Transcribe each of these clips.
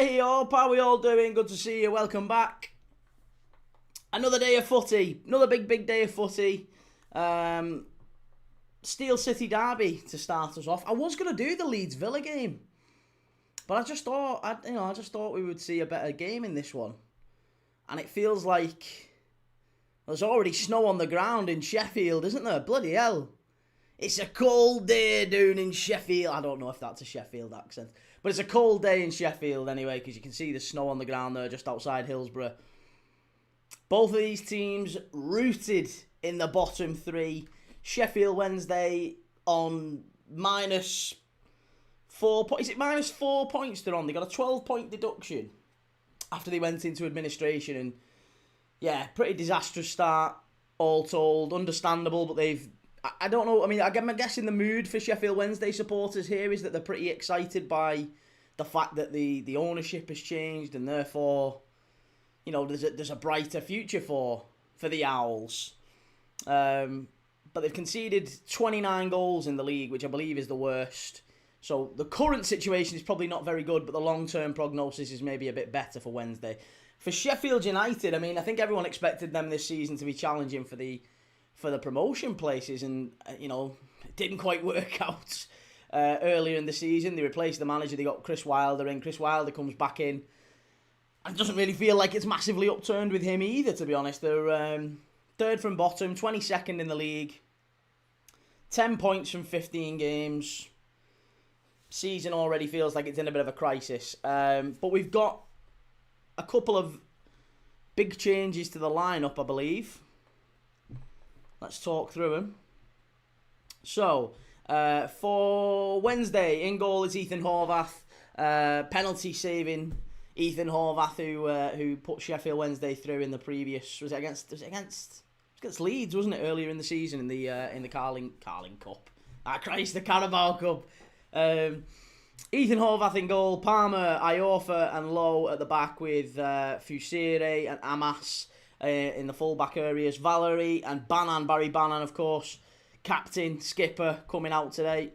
Hey up, how are we all doing? Good to see you, welcome back. Another day of footy, another big day of footy. Steel City derby to start us off. I was going to do the Leeds Villa game, but I just thought we would see a better game in this one. And it feels like there's already snow on the ground in Sheffield, isn't there? Bloody hell. It's a cold day down in Sheffield. I don't know if that's a Sheffield accent. But it's a cold day in Sheffield anyway, because you can see the snow on the ground there just outside Hillsborough. Both of these teams rooted in the bottom three. Sheffield Wednesday on -4 points. Is it -4 points they're on? They got a 12-point deduction after they went into administration. And yeah, pretty disastrous start, all told. Understandable, but they've... I don't know. I mean, I'm guessing the mood for Sheffield Wednesday supporters here is that they're pretty excited by the fact that the ownership has changed, and therefore, you know, there's a brighter future for the Owls. But they've conceded 29 goals in the league, which I believe is the worst. So the current situation is probably not very good, but the long-term prognosis is maybe a bit better for Wednesday. For Sheffield United, I mean, I think everyone expected them this season to be challenging for the promotion places, and you know, it didn't quite work out earlier in the season. They replaced the manager, they got Chris Wilder in. Chris Wilder comes back in, and it doesn't really feel like it's massively upturned with him either, to be honest. They're third from bottom, 22nd in the league, 10 points from 15 games. Season already feels like it's in a bit of a crisis, but we've got a couple of big changes to the lineup, I believe. Let's talk through them. So, for Wednesday, in goal is Ethan Horvath. Penalty saving Ethan Horvath, who put Sheffield Wednesday through in the previous... Was it against Leeds, wasn't it, earlier in the season in the Carling Cup? The Carabao Cup. Ethan Horvath in goal. Palmer, Iorfa and Lowe at the back with Fusere and Amas in the full-back areas. Valerie and Barry Bannan, of course, captain, skipper, coming out today.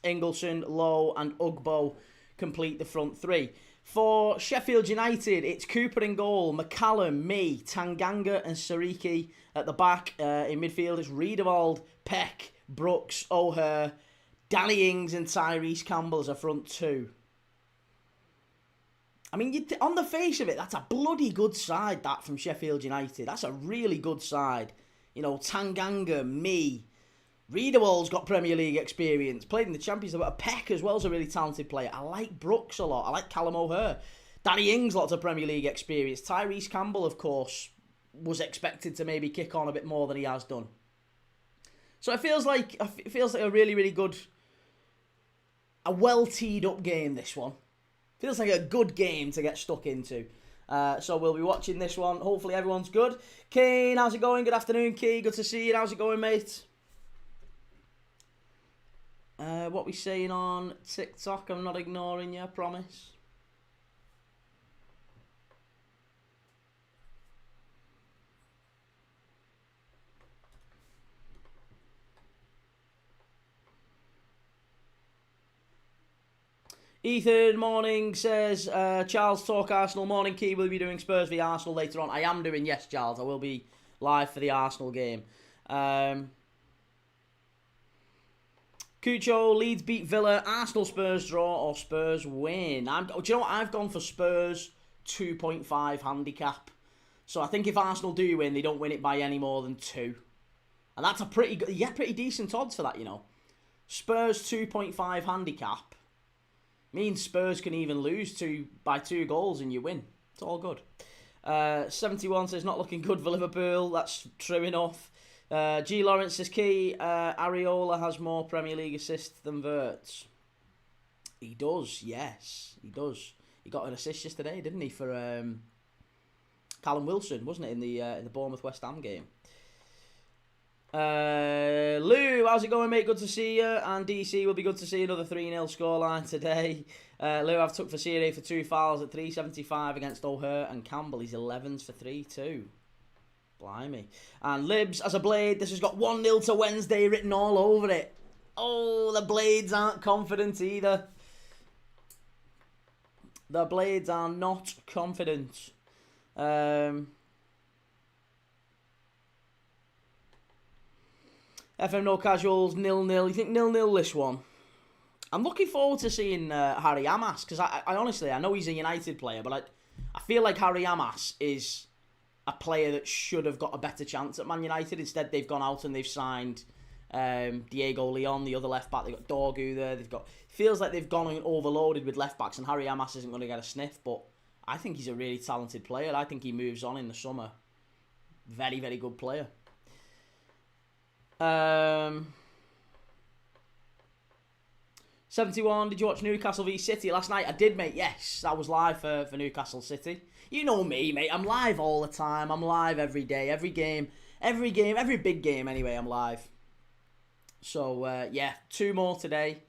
Ingleson, Lowe and Ugbo complete the front three. For Sheffield United, it's Cooper in goal, McCallum, me, Tanganga and Sariki at the back. In midfield, it's Riedewald, Peck, Brooks, O'Hare, Danny Ings and Tyrese Campbell as a front two. I mean, on the face of it, that's a bloody good side, that, from Sheffield United. That's a really good side. You know, Tanganga, me. Riedewald's got Premier League experience, played in the Champions League. Peck as well is a really talented player. I like Brooks a lot. I like Callum O'Hare. Danny Ings, lots of Premier League experience. Tyrese Campbell, of course, was expected to maybe kick on a bit more than he has done. So it feels like a really, really good, a well-teed up game, this one. Feels like a good game to get stuck into. So we'll be watching this one. Hopefully everyone's good. Kane, how's it going? Good afternoon, Key. Good to see you. How's it going, mate? What we saying on TikTok? I'm not ignoring you, I promise. Ethan Morning says, Charles talk Arsenal. Morning, Key. Will you be doing Spurs v Arsenal later on? I am doing, yes, Charles. I will be live for the Arsenal game. Cucho, Leeds beat Villa, Arsenal Spurs draw or Spurs win. Do you know what? I've gone for Spurs 2.5 handicap. So I think if Arsenal do win, they don't win it by any more than 2. And that's a pretty good, pretty decent odds for that, you know. Spurs 2.5 handicap means Spurs can even lose by 2 goals and you win. It's all good. 71 says, not looking good for Liverpool. That's true enough. G. Lawrence says, Key, Areola has more Premier League assists than Wirtz. He does, yes. He does. He got an assist yesterday, didn't he, for Callum Wilson, wasn't it, in the Bournemouth-West Ham game? Lou, how's it going, mate? Good to see you. And DC will be good to see another 3-0 scoreline today. Lou, I've took for Serie for 2 fouls at 3.75 against O'Hare and Campbell. He's 11s for 3-2. Blimey. And Libs, as a Blade, this has got 1-0 to Wednesday written all over it. Oh, the Blades aren't confident either. The Blades are not confident. FM No Casuals, 0-0. You think 0-0 this one? I'm looking forward to seeing Harry Amas, because I honestly, I know he's a United player, but I feel like Harry Amas is a player that should have got a better chance at Man United. Instead, they've gone out and they've signed Diego Leon, the other left back. They've got Dorgu there. Feels like they've gone and overloaded with left backs, and Harry Amas isn't going to get a sniff. But I think he's a really talented player. I think he moves on in the summer. Very, very good player. 71, did you watch Newcastle v City last night? I did, mate, yes. I was live for Newcastle City. You know me, mate. I'm live all the time. I'm live every day, every game, every big game anyway, I'm live. So, yeah, 2 more today.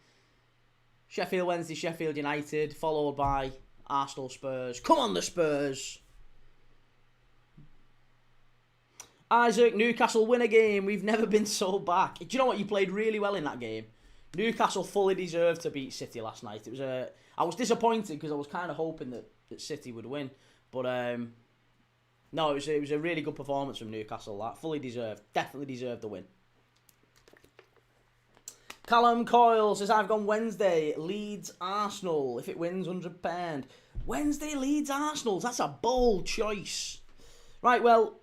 Sheffield Wednesday, Sheffield United, followed by Arsenal Spurs. Come on, the Spurs. Isaac, Newcastle win a game. We've never been so back. Do you know what? You played really well in that game. Newcastle fully deserved to beat City last night. I was disappointed because I was kind of hoping that City would win. But, no, it was a really good performance from Newcastle. That fully deserved. Definitely deserved the win. Callum Coyle says, I've gone Wednesday, Leeds, Arsenal. If it wins, £100. Wednesday, Leeds, Arsenal. That's a bold choice. Right, well,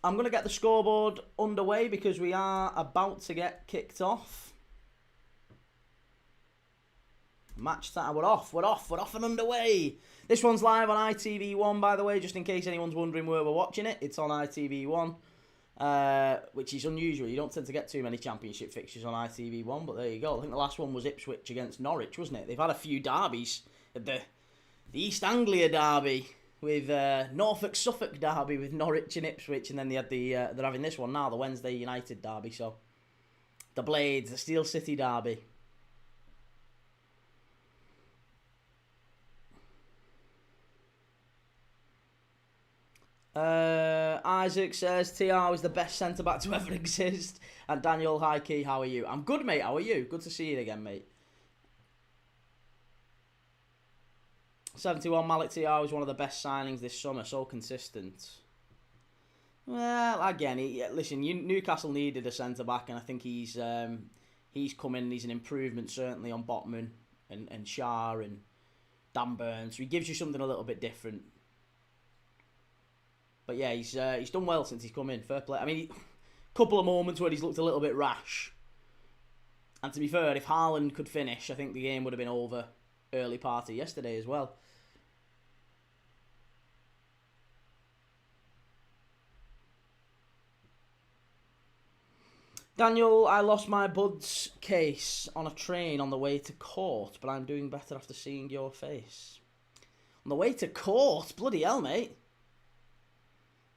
I'm going to get the scoreboard underway because we are about to get kicked off. Match time. We're off and underway. This one's live on ITV1, by the way, just in case anyone's wondering where we're watching it. It's on ITV1. Which is unusual. You don't tend to get too many championship fixtures on ITV1, but there you go. I think the last one was Ipswich against Norwich, wasn't it? They've had a few derbies. The East Anglia derby with Norfolk-Suffolk derby with Norwich and Ipswich, and then they had they're having this one now, the Wednesday United derby. So the Blades, the Steel City derby. Isaac says TR is the best centre-back to ever exist. And Daniel, hi Key, how are you? I'm good, mate. How are you? Good to see you again, mate. 71, Malik TR is one of the best signings this summer. So consistent. Well, again, listen, Newcastle needed a centre-back, and I think he's come in. He's an improvement, certainly, on Botman and Shah and Dan Burns. So he gives you something a little bit different. But yeah, he's done well since he's come in. Fair play. I mean, a couple of moments where he's looked a little bit rash. And to be fair, if Haaland could finish, I think the game would have been over early party yesterday as well. Daniel, I lost my Buds case on a train on the way to court, but I'm doing better after seeing your face. On the way to court? Bloody hell, mate.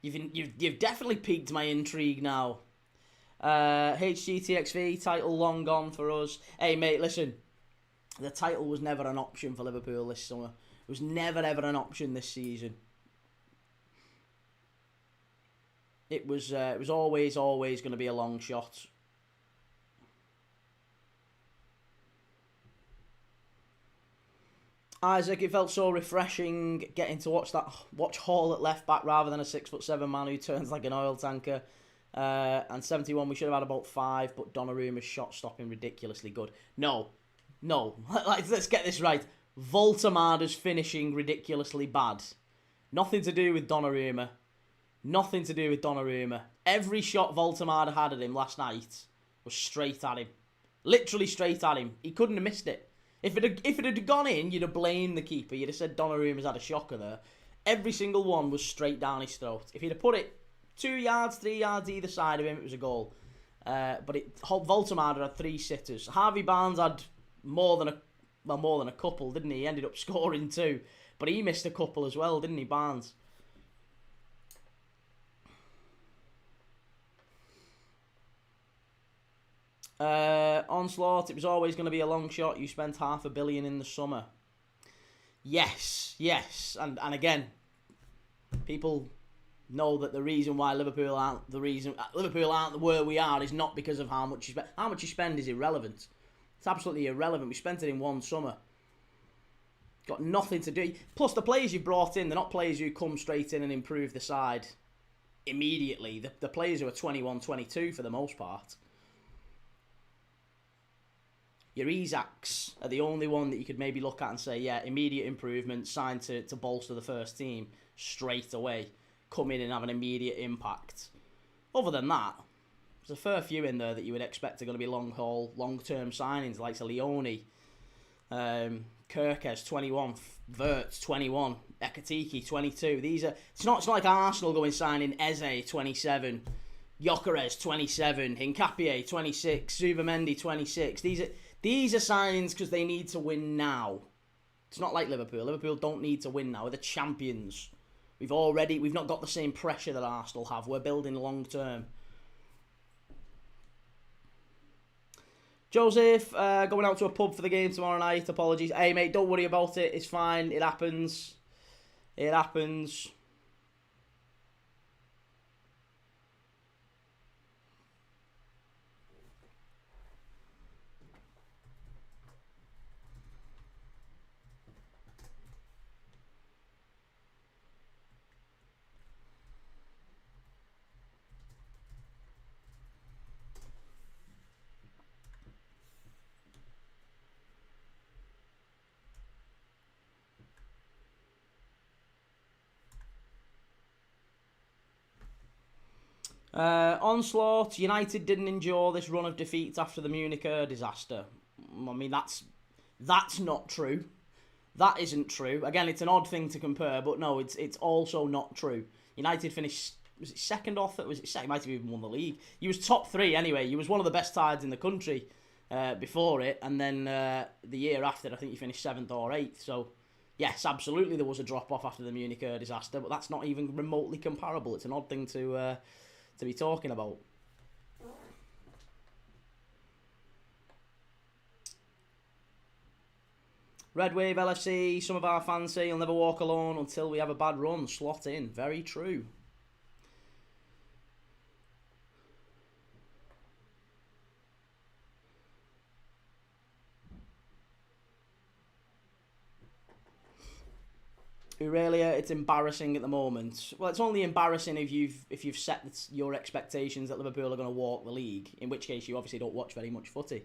You've definitely piqued my intrigue now. HGTXV, title long gone for us. Hey, mate, listen. The title was never an option for Liverpool this summer. It was never, ever an option this season. It was always going to be a long shot. Isaac, it felt so refreshing getting to watch Hall at left back rather than a 6'7" man who turns like an oil tanker. And 71, we should have had about 5, but Donnarumma's shot stopping ridiculously good. No. Let's get this right. Voltemada's finishing ridiculously bad. Nothing to do with Donnarumma. Every shot Voltemada had at him last night was straight at him. Literally straight at him. He couldn't have missed it. If it had gone in, you'd have blamed the keeper. You'd have said Donnarumma's had a shocker there. Every single one was straight down his throat. If he'd have put it 2 yards, 3 yards either side of him, it was a goal. But Voltemada had 3 sitters. Harvey Barnes had more than a couple, didn't he? He ended up scoring 2. But he missed a couple as well, didn't he, Barnes? Onslaught, it was always going to be a long shot. You spent $500 million in the summer. Yes. And again, people know that the reason why Liverpool aren't where we are is not because of how much you spend. How much you spend is irrelevant. It's absolutely irrelevant. We spent it in one summer. Got nothing to do. Plus, the players you brought in, they're not players who come straight in and improve the side immediately. The players who are 21, 22 for the most part. Your Isaacs are the only one that you could maybe look at and say, yeah, immediate improvement, signed to bolster the first team straight away. Come in and have an immediate impact. Other than that, there's a fair few in there that you would expect are going to be long-haul, long-term signings, like Leone, Kirkes, 21, Wirtz, 21, Ekatike, 22. It's not like Arsenal going signing Eze, 27, Gyökeres, 27, Hincapié, 26, Zubimendi, 26. These are signings because they need to win now. It's not like Liverpool. Liverpool don't need to win now. We're the champions. We've not got the same pressure that Arsenal have. We're building long term. Joseph, going out to a pub for the game tomorrow night. Apologies. Hey, mate, don't worry about it. It's fine. It happens. It happens. Onslaught, United didn't endure this run of defeats after the Munich disaster. I mean, that's not true. That isn't true. Again, it's an odd thing to compare, but no, it's also not true. United finished, was it second or third? Was it second? Might have even won the league. He was top three anyway. He was one of the best sides in the country before it, and then the year after, I think he finished 7th or 8th. So, yes, absolutely there was a drop-off after the Munich disaster, but that's not even remotely comparable. It's an odd thing to be talking about. Red Wave LFC, some of our fans say you'll never walk alone until we have a bad run. Slot in. Very true. Aurelia, it's embarrassing at the moment. Well, it's only embarrassing if you've set your expectations that Liverpool are going to walk the league, in which case you obviously don't watch very much footy.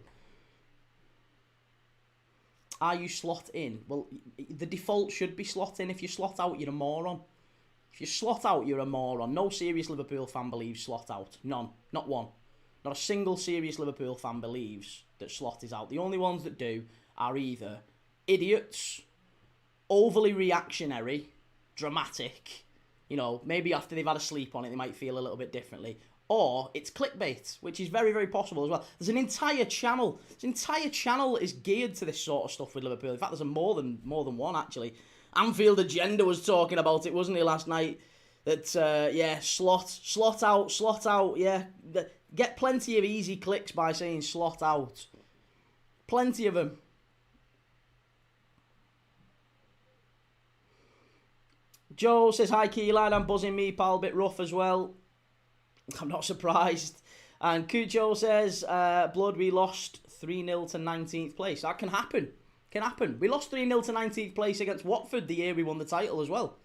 Are you slot in? Well, the default should be slot in. If you slot out, you're a moron. If you slot out, you're a moron. No serious Liverpool fan believes slot out. None. Not one. Not a single serious Liverpool fan believes that slot is out. The only ones that do are either idiots, overly reactionary, dramatic, maybe after they've had a sleep on it, they might feel a little bit differently. Or it's clickbait, which is very, very possible as well. There's an entire channel. This entire channel is geared to this sort of stuff with Liverpool. In fact, there's more than one, actually. Anfield Agenda was talking about it, wasn't he, last night? That, slot out, yeah. Get plenty of easy clicks by saying slot out. Plenty of them. Joe says, hi, Keyline, I'm buzzing me, pal, a bit rough as well. I'm not surprised. And Cucho says, Blood, we lost 3-0 to 19th place. That can happen. We lost 3-0 to 19th place against Watford the year we won the title as well.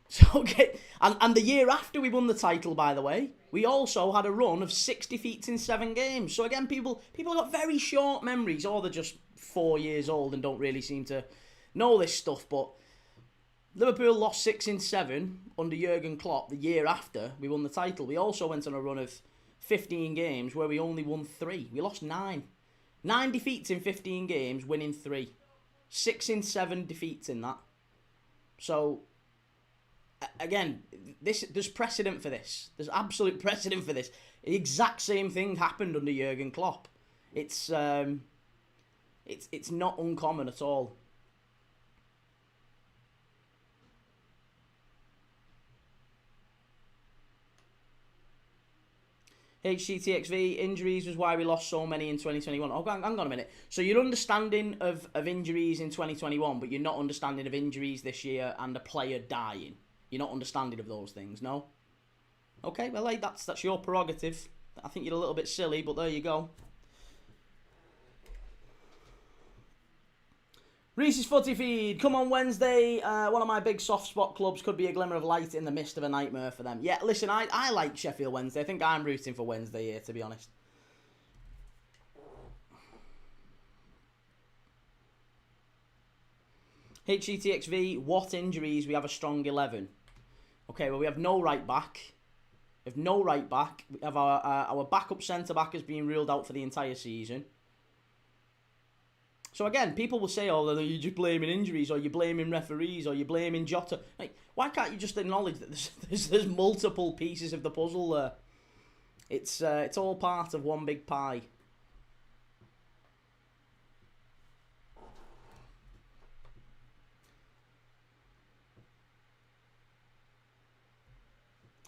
So, okay. And the year after we won the title, by the way, we also had a run of 6 defeats in 7 games. So again, people have got very short memories, or they're just 4 years old and don't really seem to know this stuff, but Liverpool lost 6 in 7 under Jurgen Klopp the year after we won the title. We also went on a run of 15 games where we only won 3. We lost 9. 9 defeats in 15 games, winning 3. 6 in 7 defeats in that. So, again, there's precedent for this. There's absolute precedent for this. The exact same thing happened under Jurgen Klopp. It's not uncommon at all. HCTXV, injuries was why we lost so many in 2021. Oh, hang on a minute. So you're understanding of injuries in 2021, but you're not understanding of injuries this year and a player dying. You're not understanding of those things, no? Okay, well, hey, that's your prerogative. I think you're a little bit silly, but there you go. Reese's Footy Feed, come on Wednesday. One of my big soft spot clubs could be a glimmer of light in the midst of a nightmare for them. Yeah, listen, I like Sheffield Wednesday. I think I'm rooting for Wednesday here, to be honest. HETXV, what injuries? We have a strong 11. Okay, well, we have no right back. We have no right back. We have our backup centre-back has been ruled out for the entire season. So again, people will say, oh, you're just blaming injuries, or you're blaming referees, or you're blaming Jota. Like, why can't you just acknowledge that there's multiple pieces of the puzzle there? It's all part of one big pie.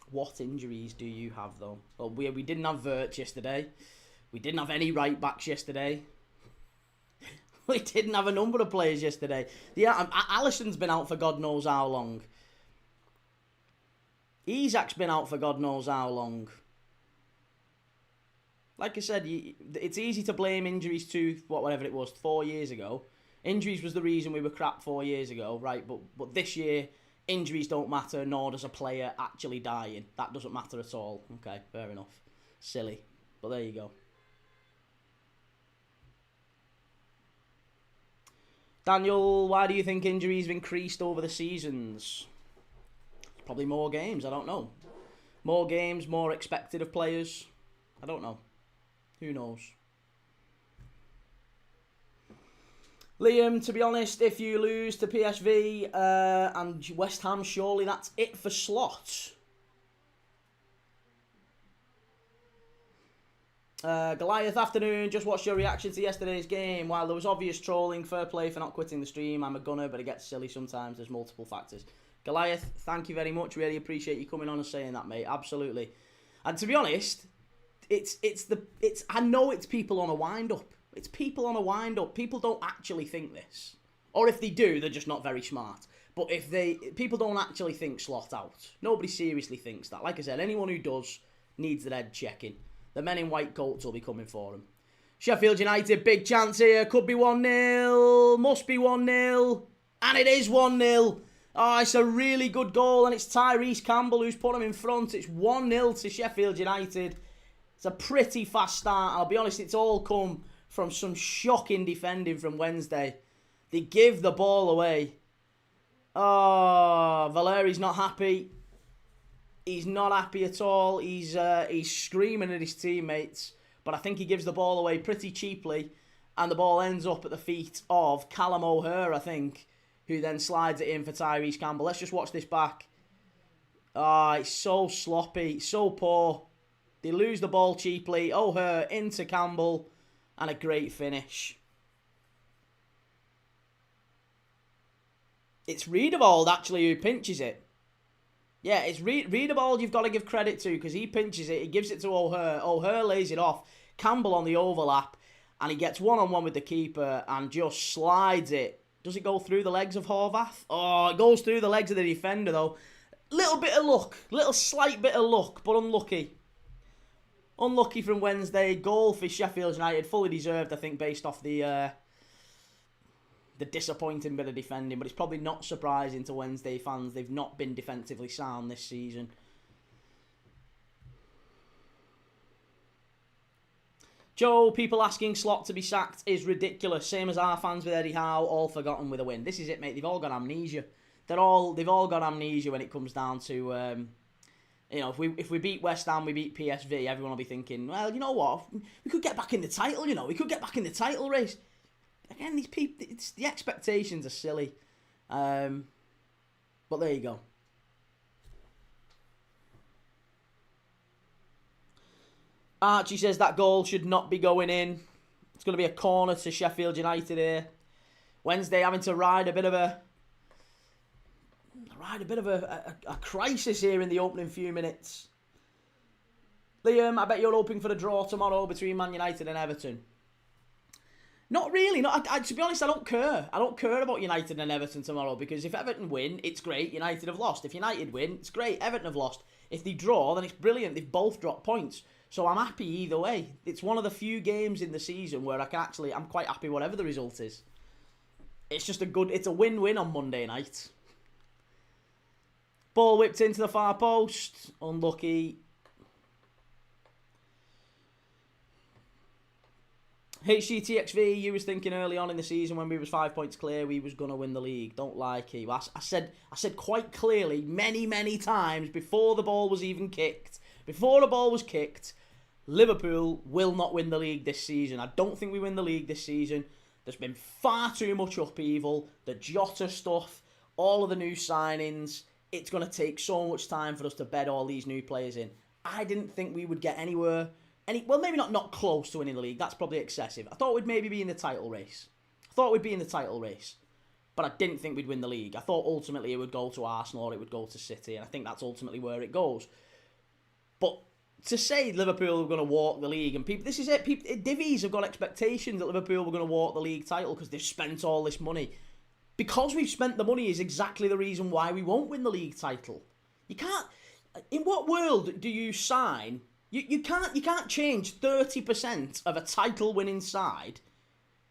What injuries do you have, though? Well, we didn't have Vert yesterday. We didn't have any right backs yesterday. We didn't have a number of players yesterday. Yeah, Alisson's been out for God knows how long. Isak's been out for God knows how long. Like I said, it's easy to blame injuries to whatever it was 4 years ago. Injuries was the reason we were crap 4 years ago, right? But this year, injuries don't matter, nor does a player actually dying. That doesn't matter at all. Okay, fair enough. Silly. But there you go. Daniel, why do you think injuries have increased over the seasons? Probably more games, I don't know. More games, more expected of players. I don't know. Who knows? Liam, to be honest, if you lose to PSV and West Ham, surely that's it for slots. Goliath, afternoon, just watched your reaction to yesterday's game. While there was obvious trolling, fair play for not quitting the stream. I'm a gunner, but it gets silly sometimes. There's multiple factors. Goliath, thank you very much. Really appreciate you coming on and saying that, mate. Absolutely. And to be honest, I know it's people on a wind-up. It's people on a wind-up. People don't actually think this. Or if they do, they're just not very smart. But people don't actually think Slot out. Nobody seriously thinks that. Like I said, anyone who does needs their head checking. The men in white coats will be coming for him. Sheffield United, big chance here. Could be 1-0. Must be 1-0. And it is 1-0. Oh, it's a really good goal. And it's Tyrese Campbell who's put him in front. It's 1-0 to Sheffield United. It's a pretty fast start. I'll be honest, it's all come from some shocking defending from Wednesday. They give the ball away. Oh, Valeri's not happy. He's not happy at all. He's screaming at his teammates. But I think he gives the ball away pretty cheaply. And the ball ends up at the feet of Callum O'Hare, I think. Who then slides it in for Tyrese Campbell. Let's just watch this back. Ah, it's so sloppy. So poor. They lose the ball cheaply. O'Hare into Campbell. And a great finish. It's Riedewald, actually, who pinches it. Yeah, it's Riedewald you've got to give credit to because he pinches it. He gives it to O'Hare. O'Hare lays it off. Campbell on the overlap. And he gets one-on-one with the keeper and just slides it. Does it go through the legs of Horvath? Oh, it goes through the legs of the defender, though. Little bit of luck. Little slight bit of luck, but unlucky. Unlucky from Wednesday. Goal for Sheffield United. Fully deserved, I think, based off the disappointing bit of defending. But it's probably not surprising to Wednesday fans. They've not been defensively sound this season. Joe, people asking Slot to be sacked is ridiculous. Same as our fans with Eddie Howe, all forgotten with a win. This is it, mate. They've all got amnesia. They've all got amnesia when it comes down to, if we beat West Ham, we beat PSV, everyone will be thinking, well, you know what? We could get back in the title, We could get back in the title race. Again, these people, the expectations are silly. But there you go. Archie says that goal should not be going in. It's going to be a corner to Sheffield United here. Wednesday having to ride a bit of a crisis here in the opening few minutes. Liam, I bet you're hoping for a draw tomorrow between Man United and Everton. Not really. To be honest, I don't care. I don't care about United and Everton tomorrow because if Everton win, it's great. United have lost. If United win, it's great. Everton have lost. If they draw, then it's brilliant. They've both dropped points. So I'm happy either way. It's one of the few games in the season where I'm quite happy whatever the result is. It's just it's a win-win on Monday night. Ball whipped into the far post. Unlucky. HGTXV, you was thinking early on in the season when we was 5 points clear, we was going to win the league. Don't like it. I said quite clearly many times before the ball was even kicked. Before the ball was kicked, Liverpool will not win the league this season. I don't think we win the league this season. There's been far too much upheaval. The Jota stuff, all of the new signings. It's going to take so much time for us to bed all these new players in. I didn't think we would get anywhere. Well, maybe not close to winning the league. That's probably excessive. I thought we'd maybe be in the title race. But I didn't think we'd win the league. I thought ultimately it would go to Arsenal or it would go to City. And I think that's ultimately where it goes. But to say Liverpool are going to walk the league, and people, this is it. Divvies have got expectations that Liverpool were going to walk the league title because they've spent all this money. Because we've spent the money is exactly the reason why we won't win the league title. You can't. In what world do you sign? You can't change 30% of a title winning side.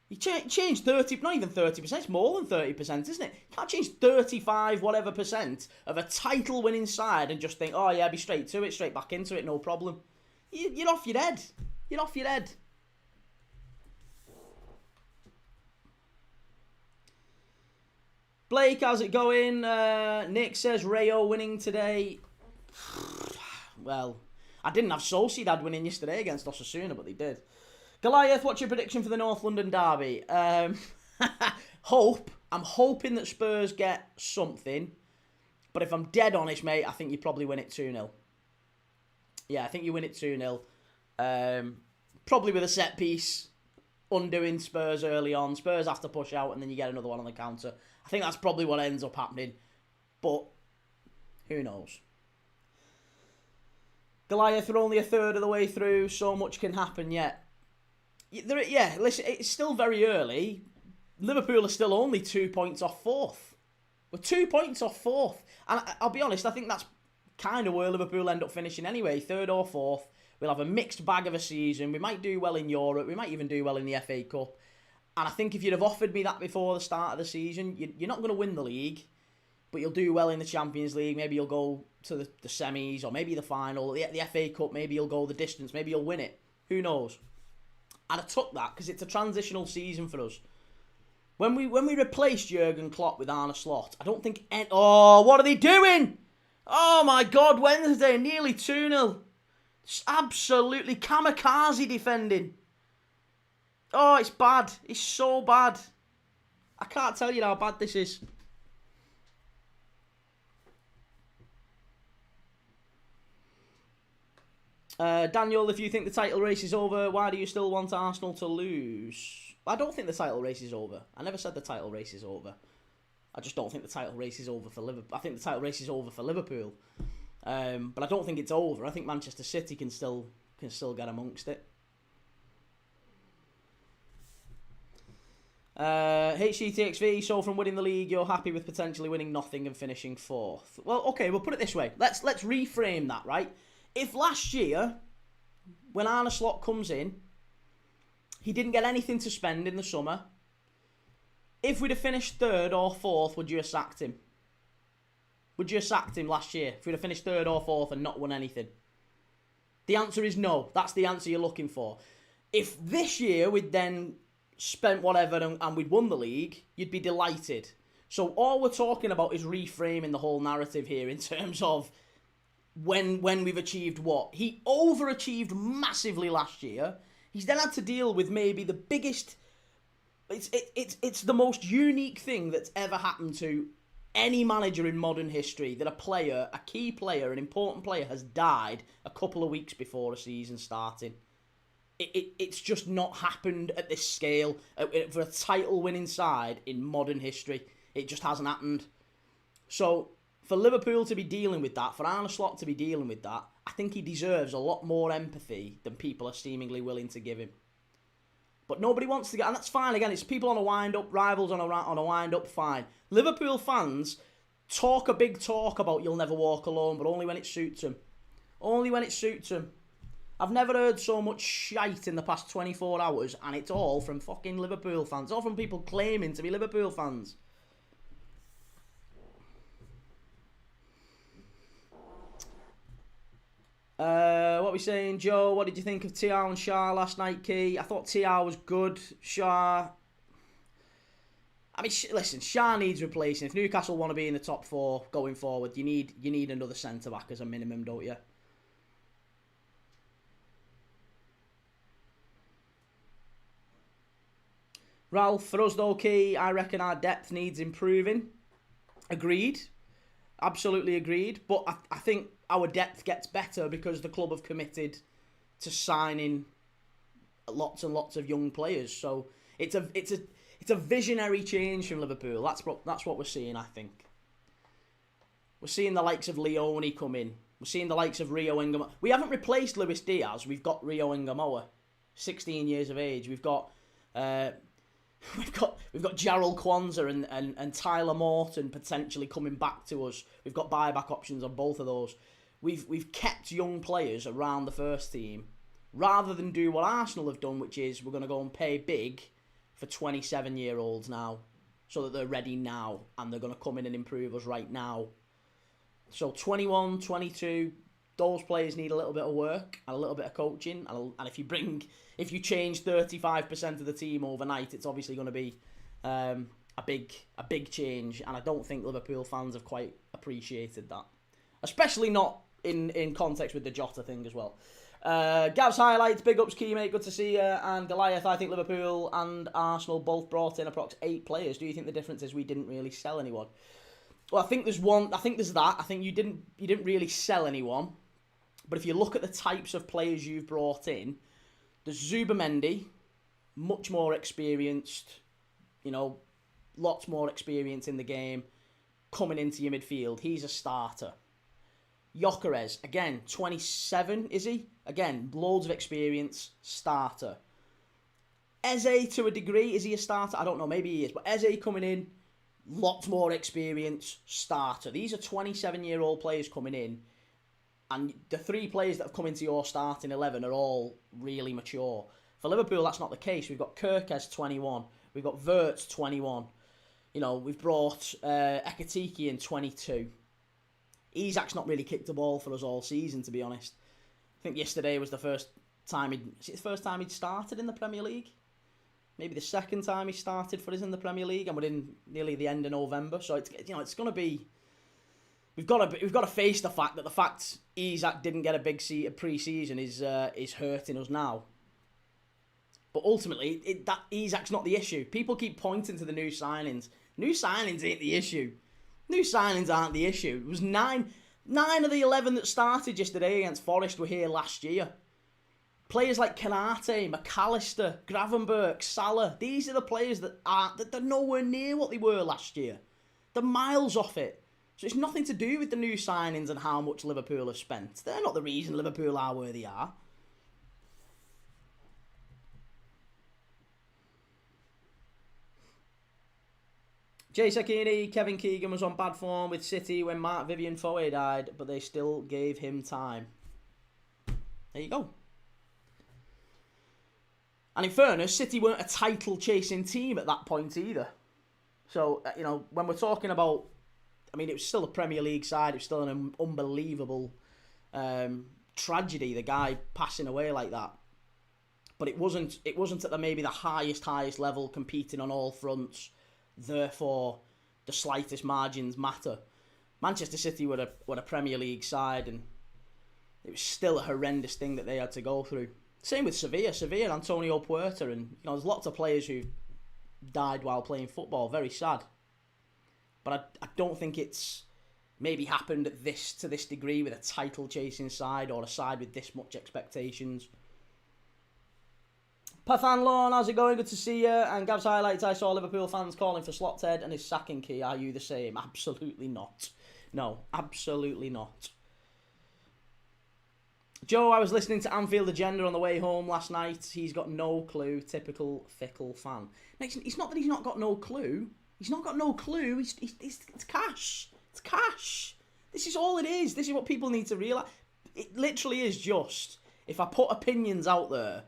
You change 30, not even 30%, it's more than 30%, isn't it? You can't change 35 whatever percent of a title winning side and just think, oh yeah, be straight back into it, no problem. You're off your head. You're off your head. Blake, how's it going? Nick says Rayo winning today. Well, I didn't have Sociedad winning yesterday against Osasuna, but they did. Goliath, what's your prediction for the North London derby? I'm hoping that Spurs get something. But if I'm dead honest, mate, I think you probably win it 2-0. Yeah, I think you win it 2-0. Probably with a set piece, undoing Spurs early on. Spurs have to push out and then you get another one on the counter. I think that's probably what ends up happening. But who knows? Goliath, we're only a third of the way through. So much can happen yet. Yeah, listen, it's still very early. Liverpool are still only 2 points off fourth. We're 2 points off fourth. And I'll be honest, I think that's kind of where Liverpool end up finishing anyway. Third or fourth. We'll have a mixed bag of a season. We might do well in Europe. We might even do well in the FA Cup. And I think if you'd have offered me that before the start of the season, you're not going to win the league. But you'll do well in the Champions League. Maybe you'll go to the semis or maybe the final. The FA Cup, maybe you'll go the distance. Maybe you'll win it. Who knows? And I took that because it's a transitional season for us. When we replaced Jurgen Klopp with Arne Slot, I don't think... Oh, what are they doing? Oh my God, Wednesday, nearly 2-0. It's absolutely kamikaze defending. Oh, it's bad. It's so bad. I can't tell you how bad this is. Daniel, if you think the title race is over, why do you still want Arsenal to lose? I don't think the title race is over. I never said the title race is over. I just don't think the title race is over for Liverpool. I think the title race is over for Liverpool. But I don't think it's over. I think Manchester City can still get amongst it. HCTXV, so from winning the league, you're happy with potentially winning nothing and finishing fourth. Well, okay, we'll put it this way. Let's reframe that, right? If last year, when Arne Slot comes in, he didn't get anything to spend in the summer, if we'd have finished third or fourth, would you have sacked him? Would you have sacked him last year if we'd have finished third or fourth and not won anything? The answer is no. That's the answer you're looking for. If this year we'd then spent whatever and we'd won the league, you'd be delighted. So all we're talking about is reframing the whole narrative here in terms of when we've achieved what. He overachieved massively last year. He's then had to deal with maybe the biggest... It's the most unique thing that's ever happened to any manager in modern history, that a key player, an important player, has died a couple of weeks before a season starting. It's just not happened at this scale for a title-winning side in modern history. It just hasn't happened. So for Liverpool to be dealing with that, for Arne Slot to be dealing with that, I think he deserves a lot more empathy than people are seemingly willing to give him. But nobody wants to get... And that's fine. Again, it's people on a wind-up, rivals on a wind-up, fine. Liverpool fans talk a big talk about you'll never walk alone, but only when it suits them. Only when it suits them. I've never heard so much shite in the past 24 hours, and it's all from fucking Liverpool fans. It's all from people claiming to be Liverpool fans. What are we saying, Joe? What did you think of TR and Shah last night, Key? I thought TR was good. Shah... I mean, listen, Shah needs replacing. If Newcastle want to be in the top 4 going forward, you need another centre-back as a minimum, don't you? Ralph, for us though, Key, I reckon our depth needs improving. Agreed. Absolutely agreed. But I think our depth gets better because the club have committed to signing lots and lots of young players. So it's a visionary change from Liverpool. That's what we're seeing, I think. We're seeing the likes of Leone come in. We're seeing the likes of Rio Ingamoa. We haven't replaced Luis Diaz. We've got Rio Ingamoa, 16 years of age. We've got Jarrell Kwanzaa and Tyler Morton potentially coming back to us. We've got buyback options on both of those. We've kept young players around the first team rather than do what Arsenal have done, which is we're going to go and pay big for 27-year-olds now so that they're ready now and they're going to come in and improve us right now. So 21, 22, those players need a little bit of work and a little bit of coaching. And if you change 35% of the team overnight, it's obviously going to be a big change. And I don't think Liverpool fans have quite appreciated that, especially not in context with the Jota thing as well. Gav's highlights, big ups, Key, mate, good to see you. And Goliath, I think Liverpool and Arsenal both brought in approx 8 players. Do you think the difference is we didn't really sell anyone? Well, I think there's that. I think you didn't really sell anyone. But if you look at the types of players you've brought in, there's Zubamendi, much more experienced, lots more experience in the game, coming into your midfield. He's a starter. Gyökeres, again, 27, is he? Again, loads of experience, starter. Eze, to a degree, is he a starter? I don't know, maybe he is. But Eze coming in, lots more experience, starter. These are 27-year-old players coming in. And the 3 players that have come into your starting 11 are all really mature. For Liverpool, that's not the case. We've got Kirkes, 21. We've got Wirtz, 21. We've brought Ekitike in, 22. Isak's not really kicked the ball for us all season, to be honest. I think yesterday was the first time he'd started in the Premier League. Maybe the second time he started for us in the Premier League, and we're in nearly the end of November. So it's going to be. We've got to face the fact that Isak didn't get a big pre-season is hurting us now. But ultimately, that Isak's not the issue. People keep pointing to the new signings. New signings ain't the issue. New signings aren't the issue. It was 9 of the 11 that started yesterday against Forest were here last year. Players like Kanate, McAllister, Gravenberch, Salah. These are the players that they're nowhere near what they were last year. They're miles off it. So it's nothing to do with the new signings and how much Liverpool have spent. They're not the reason Liverpool are where they are. Jay Sakini, Kevin Keegan was on bad form with City when Mark Vivian Foe died, but they still gave him time. There you go. And in fairness, City weren't a title-chasing team at that point either. So, when we're talking about... it was still a Premier League side. It was still an unbelievable tragedy, the guy passing away like that. But it wasn't at maybe the highest level, competing on all fronts. Therefore, the slightest margins matter. Manchester City were a Premier League side, and it was still a horrendous thing that they had to go through. Same with Sevilla, Antonio Puerta, and there's lots of players who died while playing football. Very sad. But I don't think it's maybe happened to this degree with a title-chasing side or a side with this much expectations. Pathan Lawn, how's it going? Good to see you. And Gav's highlights, I saw Liverpool fans calling for Slotted and his sacking key. Are you the same? Absolutely not. No, absolutely not. Joe, I was listening to Anfield Agenda on the way home last night. He's got no clue. Typical fickle fan. It's not that he's not got no clue. He's not got no clue. It's cash. It's cash. This is all it is. This is what people need to realise. It literally is just... if I put opinions out there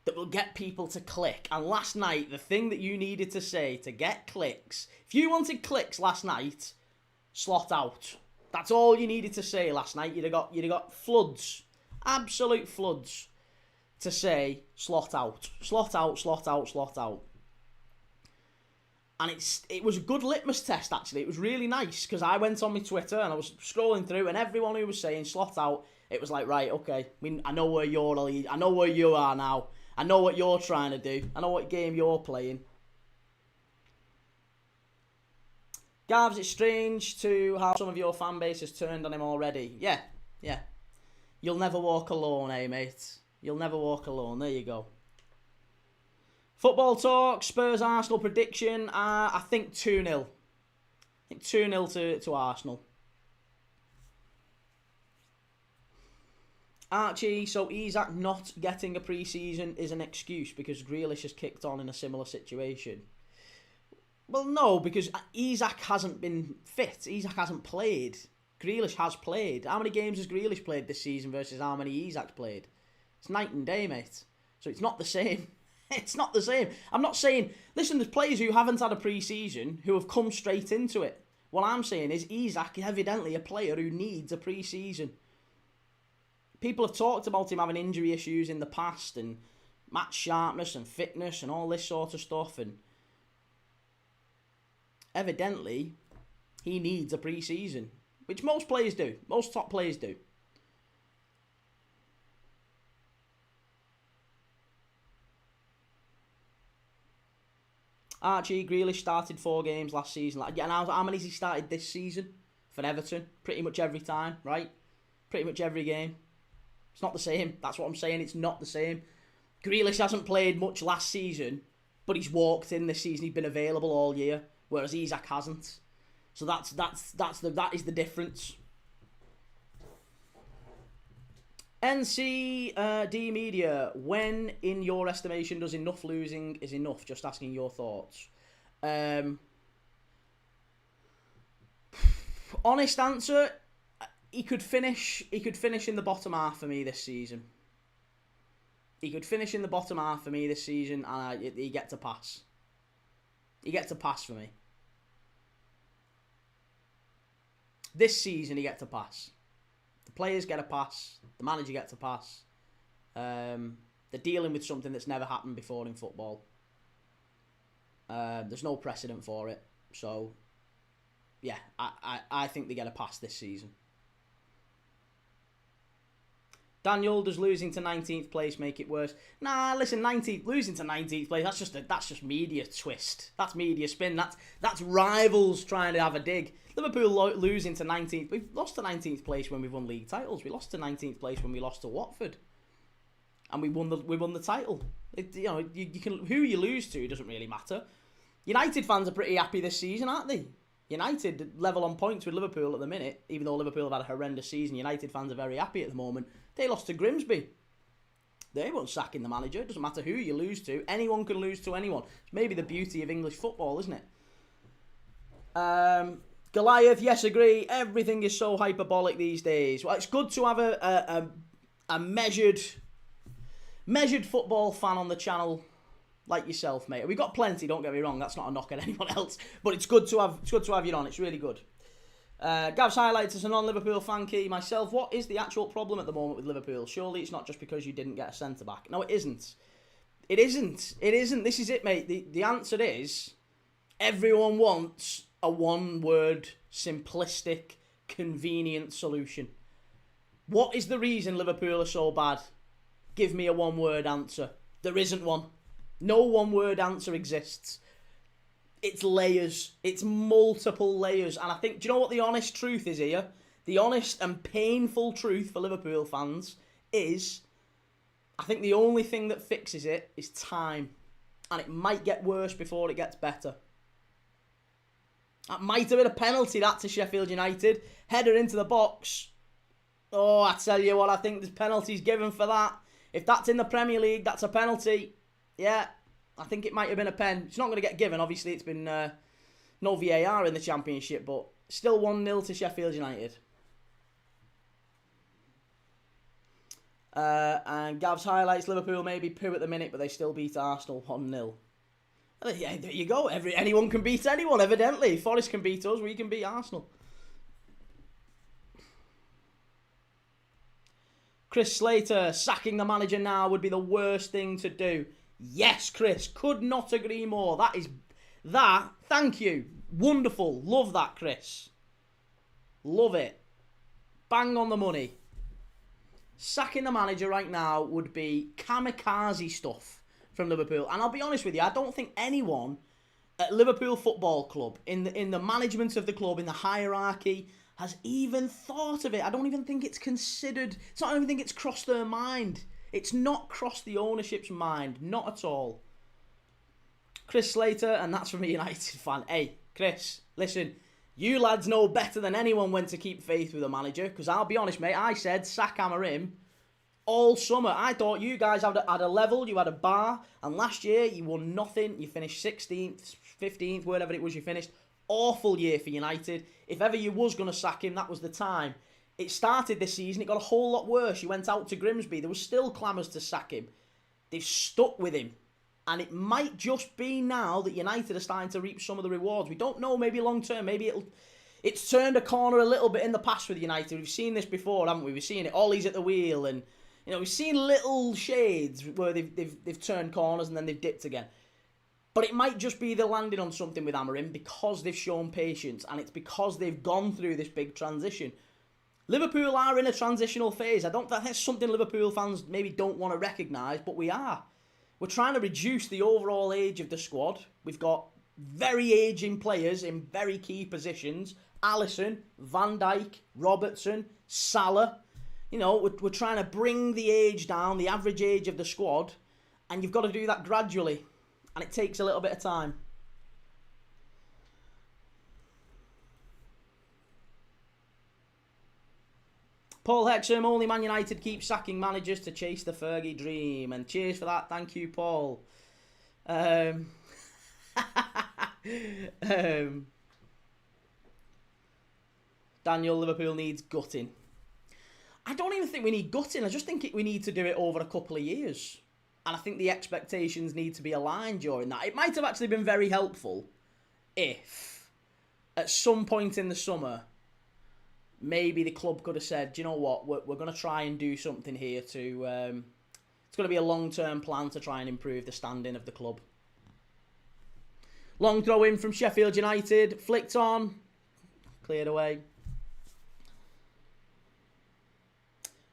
that will get people to click, and last night, the thing that you needed to say to get clicks, if you wanted clicks last night, slot out. That's all you needed to say last night. You'd have got floods, absolute floods, to say slot out, slot out, slot out, slot out. And it was a good litmus test, actually. It was really nice, because I went on my Twitter and I was scrolling through, and everyone who was saying slot out, it was like, right, okay, I know where you're lead. I know where you are now. I know what you're trying to do. I know what game you're playing. Gavs, it's strange to how some of your fan base has turned on him already. Yeah. You'll never walk alone, eh, mate? You'll never walk alone. There you go. Football talk, Spurs Arsenal prediction. I think 2-0. I think 2-0 to Arsenal. Archie, so Isak not getting a pre-season is an excuse because Grealish has kicked on in a similar situation. Well, no, because Isak hasn't been fit. Isak hasn't played. Grealish has played. How many games has Grealish played this season versus how many Isak's played? It's night and day, mate. So it's not the same. It's not the same. I'm not saying... Listen, there's players who haven't had a pre-season who have come straight into it. What I'm saying is Isak is evidently a player who needs a pre-season. People have talked about him having injury issues in the past and match sharpness and fitness and all this sort of stuff. And evidently, he needs a pre-season, which most players do. Most top players do. Archie, Grealish started 4 games last season. And how many has he started this season for Everton? Pretty much every time, right? Pretty much every game. It's not the same. That's what I'm saying. It's not the same. Grealish hasn't played much last season, but he's walked in this season. He's been available all year, whereas Isak hasn't. So that is the difference. NCD Media, when in your estimation does enough losing is enough? Just asking your thoughts. Honest answer, he could finish in the bottom half for me this season. He could finish in the bottom half for me this season, and he gets a pass. He gets a pass for me. This season, he gets a pass. The players get a pass. The manager gets a pass. They're dealing with something that's never happened before in football. There's no precedent for it. So, yeah, I think they get a pass this season. Daniel, does losing to 19th place make it worse? Nah, listen, losing to 19th place, that's just media twist. That's media spin. That's rivals trying to have a dig. Liverpool losing to 19th. We've lost to 19th place when we've won league titles. We lost to 19th place when we lost to Watford, and we won the title. You can, who you lose to doesn't really matter. United fans are pretty happy this season, aren't they? United level on points with Liverpool at the minute. Even though Liverpool have had a horrendous season, United fans are very happy at the moment. They lost to Grimsby. They won't sack in the manager. It doesn't matter who you lose to. Anyone can lose to anyone. It's maybe the beauty of English football, isn't it? Goliath, yes, agree. Everything is so hyperbolic these days. Well, it's good to have a measured football fan on the channel like yourself, mate. We've got plenty, don't get me wrong. That's not a knock at anyone else. But it's good to have you on. It's really good. Gav's highlights as a non-Liverpool fan key. Myself, what is the actual problem at the moment with Liverpool? Surely it's not just because you didn't get a centre-back. No, it isn't. It isn't. This is it, mate. The answer is everyone wants a one-word, simplistic, convenient solution. What is the reason Liverpool are so bad? Give me a one-word answer. There isn't one. No one-word answer exists. It's layers. It's multiple layers. And I think, do you know what the honest truth is here? The honest and painful truth for Liverpool fans is, I think the only thing that fixes it is time. And it might get worse before it gets better. That might have been a penalty, that, to Sheffield United. Header into the box. Oh, I tell you what, I think there's penalties given for that. If that's in the Premier League, that's a penalty. Yeah, I think it might have been a pen. It's not going to get given. Obviously, it's been no VAR in the Championship, but still 1-0 to Sheffield United. And Gav's highlights, Liverpool may be poo at the minute, but they still beat Arsenal 1-0. Yeah, there you go. Anyone can beat anyone, evidently. Forest can beat us, we can beat Arsenal. Chris Slater, sacking the manager now would be the worst thing to do. Yes, Chris, could not agree more. Thank you. Wonderful. Love that, Chris. Love it. Bang on the money. Sacking the manager right now would be kamikaze stuff from Liverpool. And I'll be honest with you, I don't think anyone at Liverpool Football Club, in the management of the club, in the hierarchy, has even thought of it. I don't even think it's considered. I don't even think it's crossed their mind. It's not crossed the ownership's mind. Not at all. Chris Slater, and that's from a United fan. Hey, Chris, listen. You lads know better than anyone when to keep faith with a manager. Because I'll be honest, mate. I said sack Amarim all summer. I thought you guys had a level. You had a bar. And last year, you won nothing. You finished 16th, 15th, wherever it was you finished. Awful year for United. If ever you was going to sack him, that was the time. It started this season. It got a whole lot worse. You went out to Grimsby. There was still clamours to sack him. They've stuck with him. And it might just be now that United are starting to reap some of the rewards. We don't know, maybe long term. Maybe it's turned a corner a little bit in the past with United. We've seen this before, haven't we? We've seen it. Ollie's at the wheel. And, we've seen little shades where they've turned corners and then they've dipped again. But it might just be they're landing on something with Amarim because they've shown patience and it's because they've gone through this big transition. Liverpool are in a transitional phase. That's something Liverpool fans maybe don't want to recognise, but we are. We're trying to reduce the overall age of the squad. We've got very ageing players in very key positions. Alisson, Van Dijk, Robertson, Salah. We're trying to bring the age down, the average age of the squad, and you've got to do that gradually. And it takes a little bit of time. Paul Hexham, only Man United keep sacking managers to chase the Fergie dream. And cheers for that. Thank you, Paul. Daniel, Liverpool needs gutting. I don't even think we need gutting. I just think we need to do it over a couple of years. And I think the expectations need to be aligned during that. It might have actually been very helpful if, at some point in the summer, maybe the club could have said, do you know what, we're going to try and do something here to... it's going to be a long-term plan to try and improve the standing of the club. Long throw in from Sheffield United. Flicked on. Cleared away.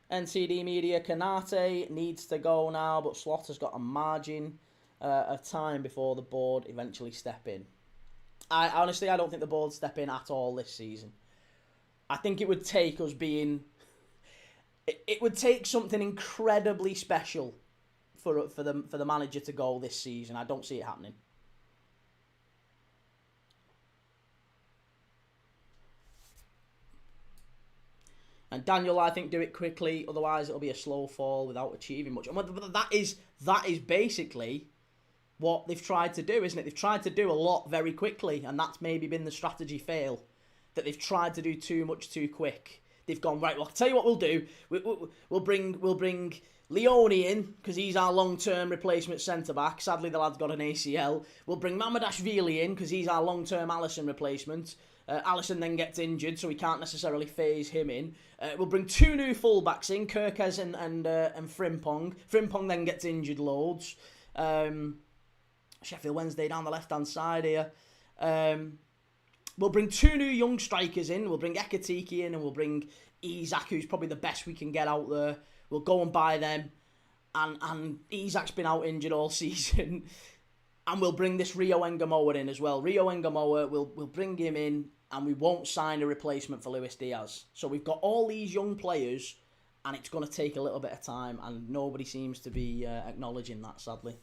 NCD Media, Kanate needs to go now, but Slaughter's got a margin of time before the board eventually step in. I honestly don't think the board step in at all this season. I think it would take us being... It would take something incredibly special for the manager to go this season. I don't see it happening. And Daniel, I think, do it quickly. Otherwise, it'll be a slow fall without achieving much. And that is basically what they've tried to do, isn't it? They've tried to do a lot very quickly, and that's maybe been the strategy fail. That they've tried to do too much too quick. They've gone, right, well, I'll tell you what we'll do. We'll bring Leone in, because he's our long-term replacement centre-back. Sadly, the lad's got an ACL. We'll bring Mamadashvili in, because he's our long-term Alisson replacement. Alisson then gets injured, so we can't necessarily phase him in. We'll bring two new fullbacks in, Kirkes and Frimpong. Frimpong then gets injured loads. Sheffield Wednesday down the left-hand side here. We'll bring two new young strikers in. We'll bring Ekatike in and we'll bring Isak, who's probably the best we can get out there. We'll go and buy them. And Isak's been out injured all season. And we'll bring this Rio Engamoa in as well. Rio Engamoa, we'll bring him in and we won't sign a replacement for Luis Diaz. So we've got all these young players and it's going to take a little bit of time and nobody seems to be acknowledging that, sadly.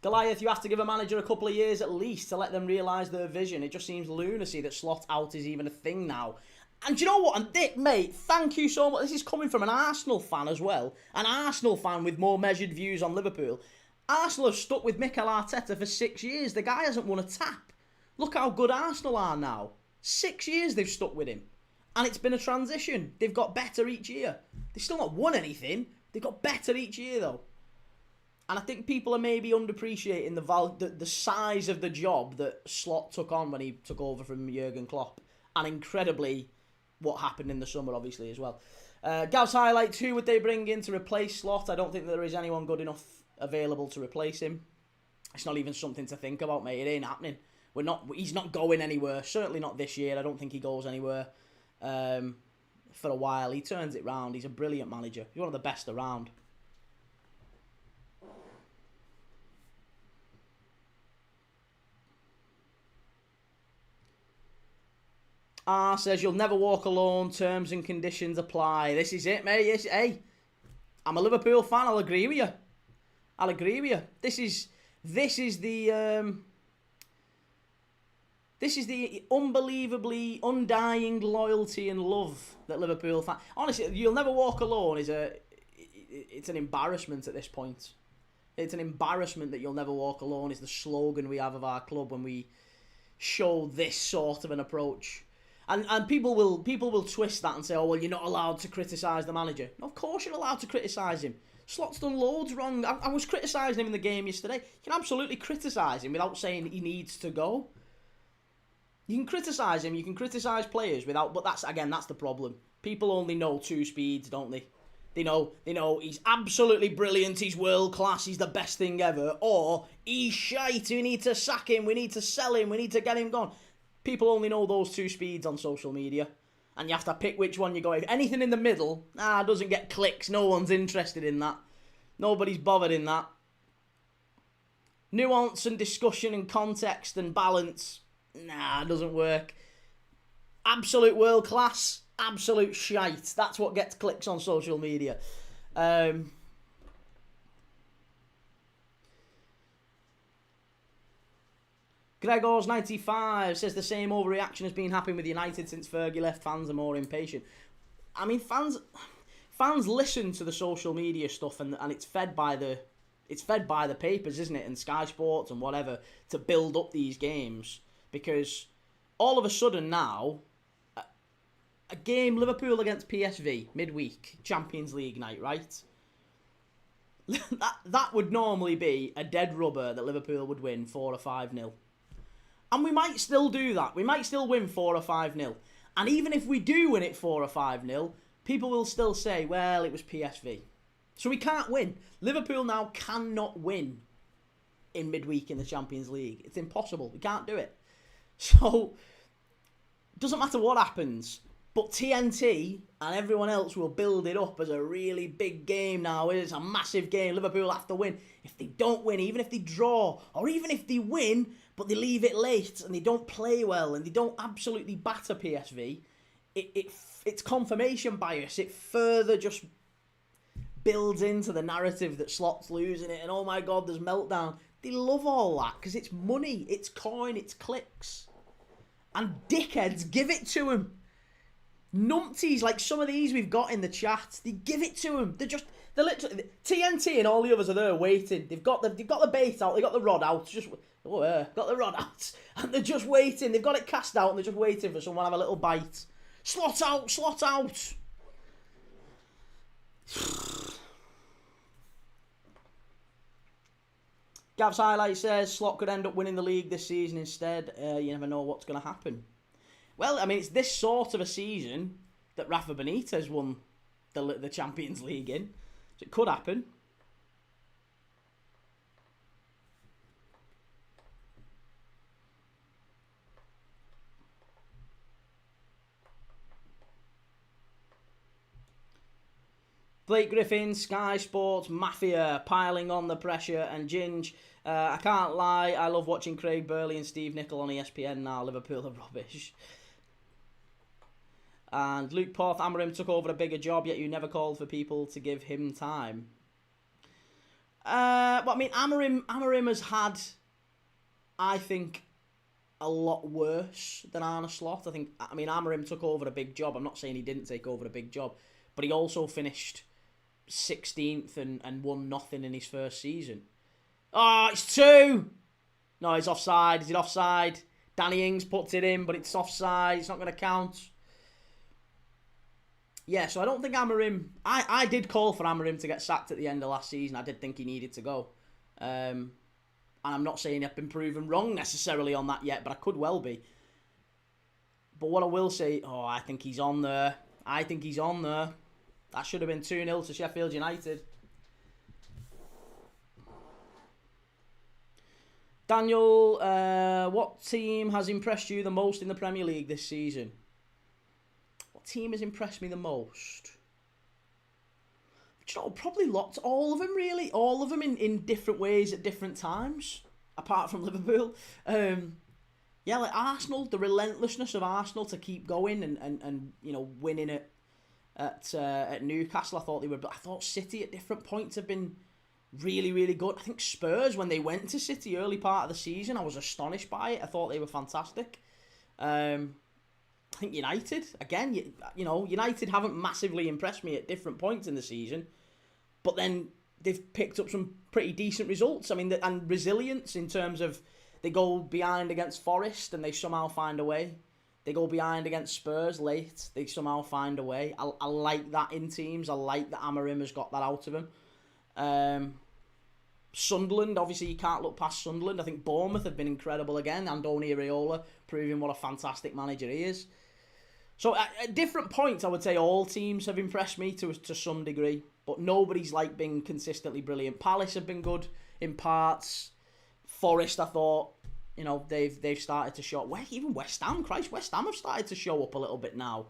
Goliath, you have to give a manager a couple of years at least to let them realise their vision. It just seems lunacy that slot out is even a thing now. And do you know what? And Dick, mate, thank you so much. This is coming from an Arsenal fan as well. An Arsenal fan with more measured views on Liverpool. Arsenal have stuck with Mikel Arteta for 6 years. The guy hasn't won a tap. Look how good Arsenal are now. 6 years they've stuck with him. And it's been a transition. They've got better each year. They've still not won anything. They've got better each year, though. And I think people are maybe underappreciating the size of the job that Slot took on when he took over from Jurgen Klopp. And incredibly, what happened in the summer, obviously, as well. Gav's highlights, who would they bring in to replace Slot? I don't think there is anyone good enough available to replace him. It's not even something to think about, mate. It ain't happening. He's not going anywhere. Certainly not this year. I don't think he goes anywhere for a while. He turns it round. He's a brilliant manager. He's one of the best around. Says, you'll never walk alone. Terms and conditions apply. This is it, mate. Hey, I'm a Liverpool fan. I'll agree with you. This is the unbelievably undying loyalty and love that Liverpool fans. Honestly, you'll never walk alone it's an embarrassment at this point. It's an embarrassment that you'll never walk alone is the slogan we have of our club when we show this sort of an approach. And people will twist that and say, oh, well, you're not allowed to criticise the manager. No, of course you're allowed to criticise him. Slot's done loads wrong. I was criticising him in the game yesterday. You can absolutely criticise him without saying he needs to go. You can criticise him, you can criticise players without, but that's the problem. People only know two speeds, don't they? They know he's absolutely brilliant, he's world class, he's the best thing ever, or he's shite, we need to sack him, we need to sell him, we need to get him gone. People only know those two speeds on social media, and you have to pick which one you go. If anything in the middle, doesn't get clicks, no one's interested in that. Nobody's bothered in that. Nuance and discussion and context and balance, doesn't work. Absolute world class, absolute shite. That's what gets clicks on social media. Gregor's 95 says the same overreaction has been happening with United since Fergie left. Fans are more impatient. I mean, fans listen to the social media stuff, and it's fed by the papers, isn't it, and Sky Sports and whatever, to build up these games. Because all of a sudden now, a game, Liverpool against PSV, midweek, Champions League night, right? that would normally be a dead rubber that Liverpool would win 4 or 5-0. And we might still do that. We might still win 4 or 5-0. And even if we do win it 4 or 5-0, people will still say, well, it was PSV. So we can't win. Liverpool now cannot win in midweek in the Champions League. It's impossible. We can't do it. So, doesn't matter what happens, but TNT and everyone else will build it up as a really big game now. It's a massive game. Liverpool have to win. If they don't win, even if they draw, or even if they win, but they leave it late and they don't play well and they don't absolutely batter PSV, it's confirmation bias. It further just builds into the narrative that Slot's losing it and, oh my God, there's meltdown. They love all that because it's money, it's coin, it's clicks. And dickheads give it to him. Numpties, like some of these we've got in the chat, they give it to him. They're literally, TNT and all the others are there waiting. They've got the bait out, they've got the rod out, got the rod out, and they're just waiting. They've got it cast out and they're just waiting for someone to have a little bite. Slot out, slot out. Gav's highlight says Slot could end up winning the league this season instead. You never know what's going to happen. Well, I mean, it's this sort of a season that Rafa Benitez won the Champions League in. So it could happen. Blake Griffin, Sky Sports, Mafia, piling on the pressure, and Ginge. I can't lie, I love watching Craig Burley and Steve Nicol on ESPN now. Liverpool are rubbish. And Luke Porth, Amorim took over a bigger job, yet you never called for people to give him time. Well, I mean, Amorim has had, I think, a lot worse than Arne Slot. I mean, Amorim took over a big job. I'm not saying he didn't take over a big job, but he also finished 16th and won nothing in his first season. Oh, it's 2! No, it's offside. Is it offside? Danny Ings puts it in, but it's offside. It's not going to count. Yeah, so I don't think Amorim... I did call for Amorim to get sacked at the end of last season. I did think he needed to go. And I'm not saying I've been proven wrong necessarily on that yet, but I could well be. But what I will say... I think he's on there. I think he's on there. That should have been 2-0 to Sheffield United. Daniel, what team has impressed you the most in the Premier League this season? What team has impressed me the most? Do you know, probably lots. All of them, really. All of them in different ways at different times. Apart from Liverpool. Yeah, like Arsenal, the relentlessness of Arsenal to keep going and winning at Newcastle. I thought City at different points have been really, really good. I think Spurs, when they went to City early part of the season, I was astonished by it. I thought they were fantastic. I think United, again, United haven't massively impressed me at different points in the season, but then they've picked up some pretty decent results. I mean, and resilience in terms of they go behind against Forest and they somehow find a way. They go behind against Spurs late, they somehow find a way. I like that in teams. I like that Amorim has got that out of him. Sunderland, obviously you can't look past Sunderland. I think Bournemouth have been incredible again. Andoni Iraola proving what a fantastic manager he is. So at different points, I would say all teams have impressed me to some degree, but nobody's like been consistently brilliant. Palace have been good in parts. Forest, I thought, they've started to show. Even West Ham, West Ham have started to show up a little bit now.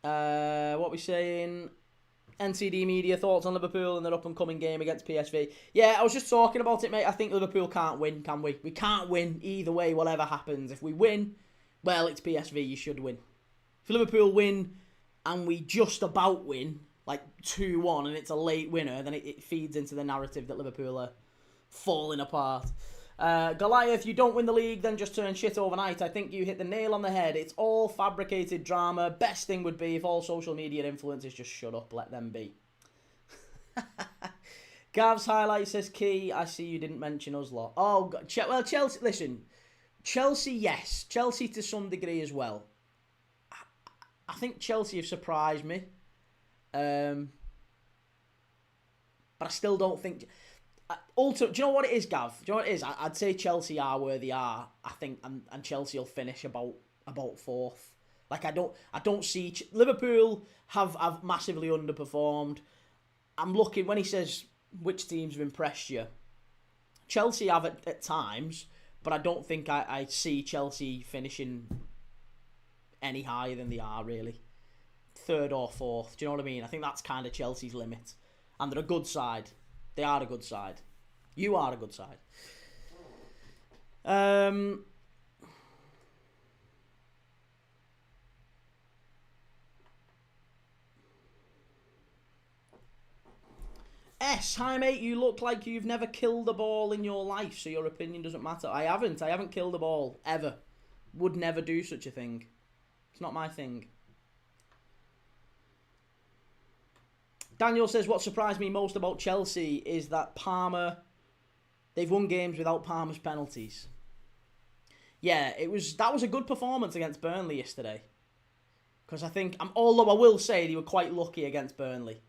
What we saying? NCD Media, thoughts on Liverpool and their up-and-coming game against PSV? Yeah, I was just talking about it, mate. I think Liverpool can't win, can we? We can't win either way, whatever happens. If we win, well, it's PSV, you should win. If Liverpool win and we just about win, like 2-1, and it's a late winner, then it feeds into the narrative that Liverpool are falling apart. Goliath, you don't win the league, then just turn shit overnight. I think you hit the nail on the head. It's all fabricated drama. Best thing would be if all social media influencers just shut up, let them be. Gav's highlight says key. I see you didn't mention us lot. Oh, well, Chelsea, listen. Chelsea, yes. Chelsea to some degree as well. I think Chelsea have surprised me. But I still don't think... do you know what it is, Gav? Do you know what it is? I'd say Chelsea are where they are, I think, and Chelsea will finish about fourth. Like, I don't see... Liverpool have massively underperformed. I'm looking... When he says which teams have impressed you, Chelsea have at times, but I don't think I see Chelsea finishing any higher than they are, really. Third or fourth. Do you know what I mean? I think that's kind of Chelsea's limit. And they're a good side. They are a good side. You are a good side. Hi mate, you look like you've never killed a ball in your life, so your opinion doesn't matter. I haven't killed a ball, ever. Would never do such a thing. It's not my thing. Daniel says, what surprised me most about Chelsea is that Palmer, they've won games without Palmer's penalties. Yeah, that was a good performance against Burnley yesterday. Because I think, although I will say they were quite lucky against Burnley.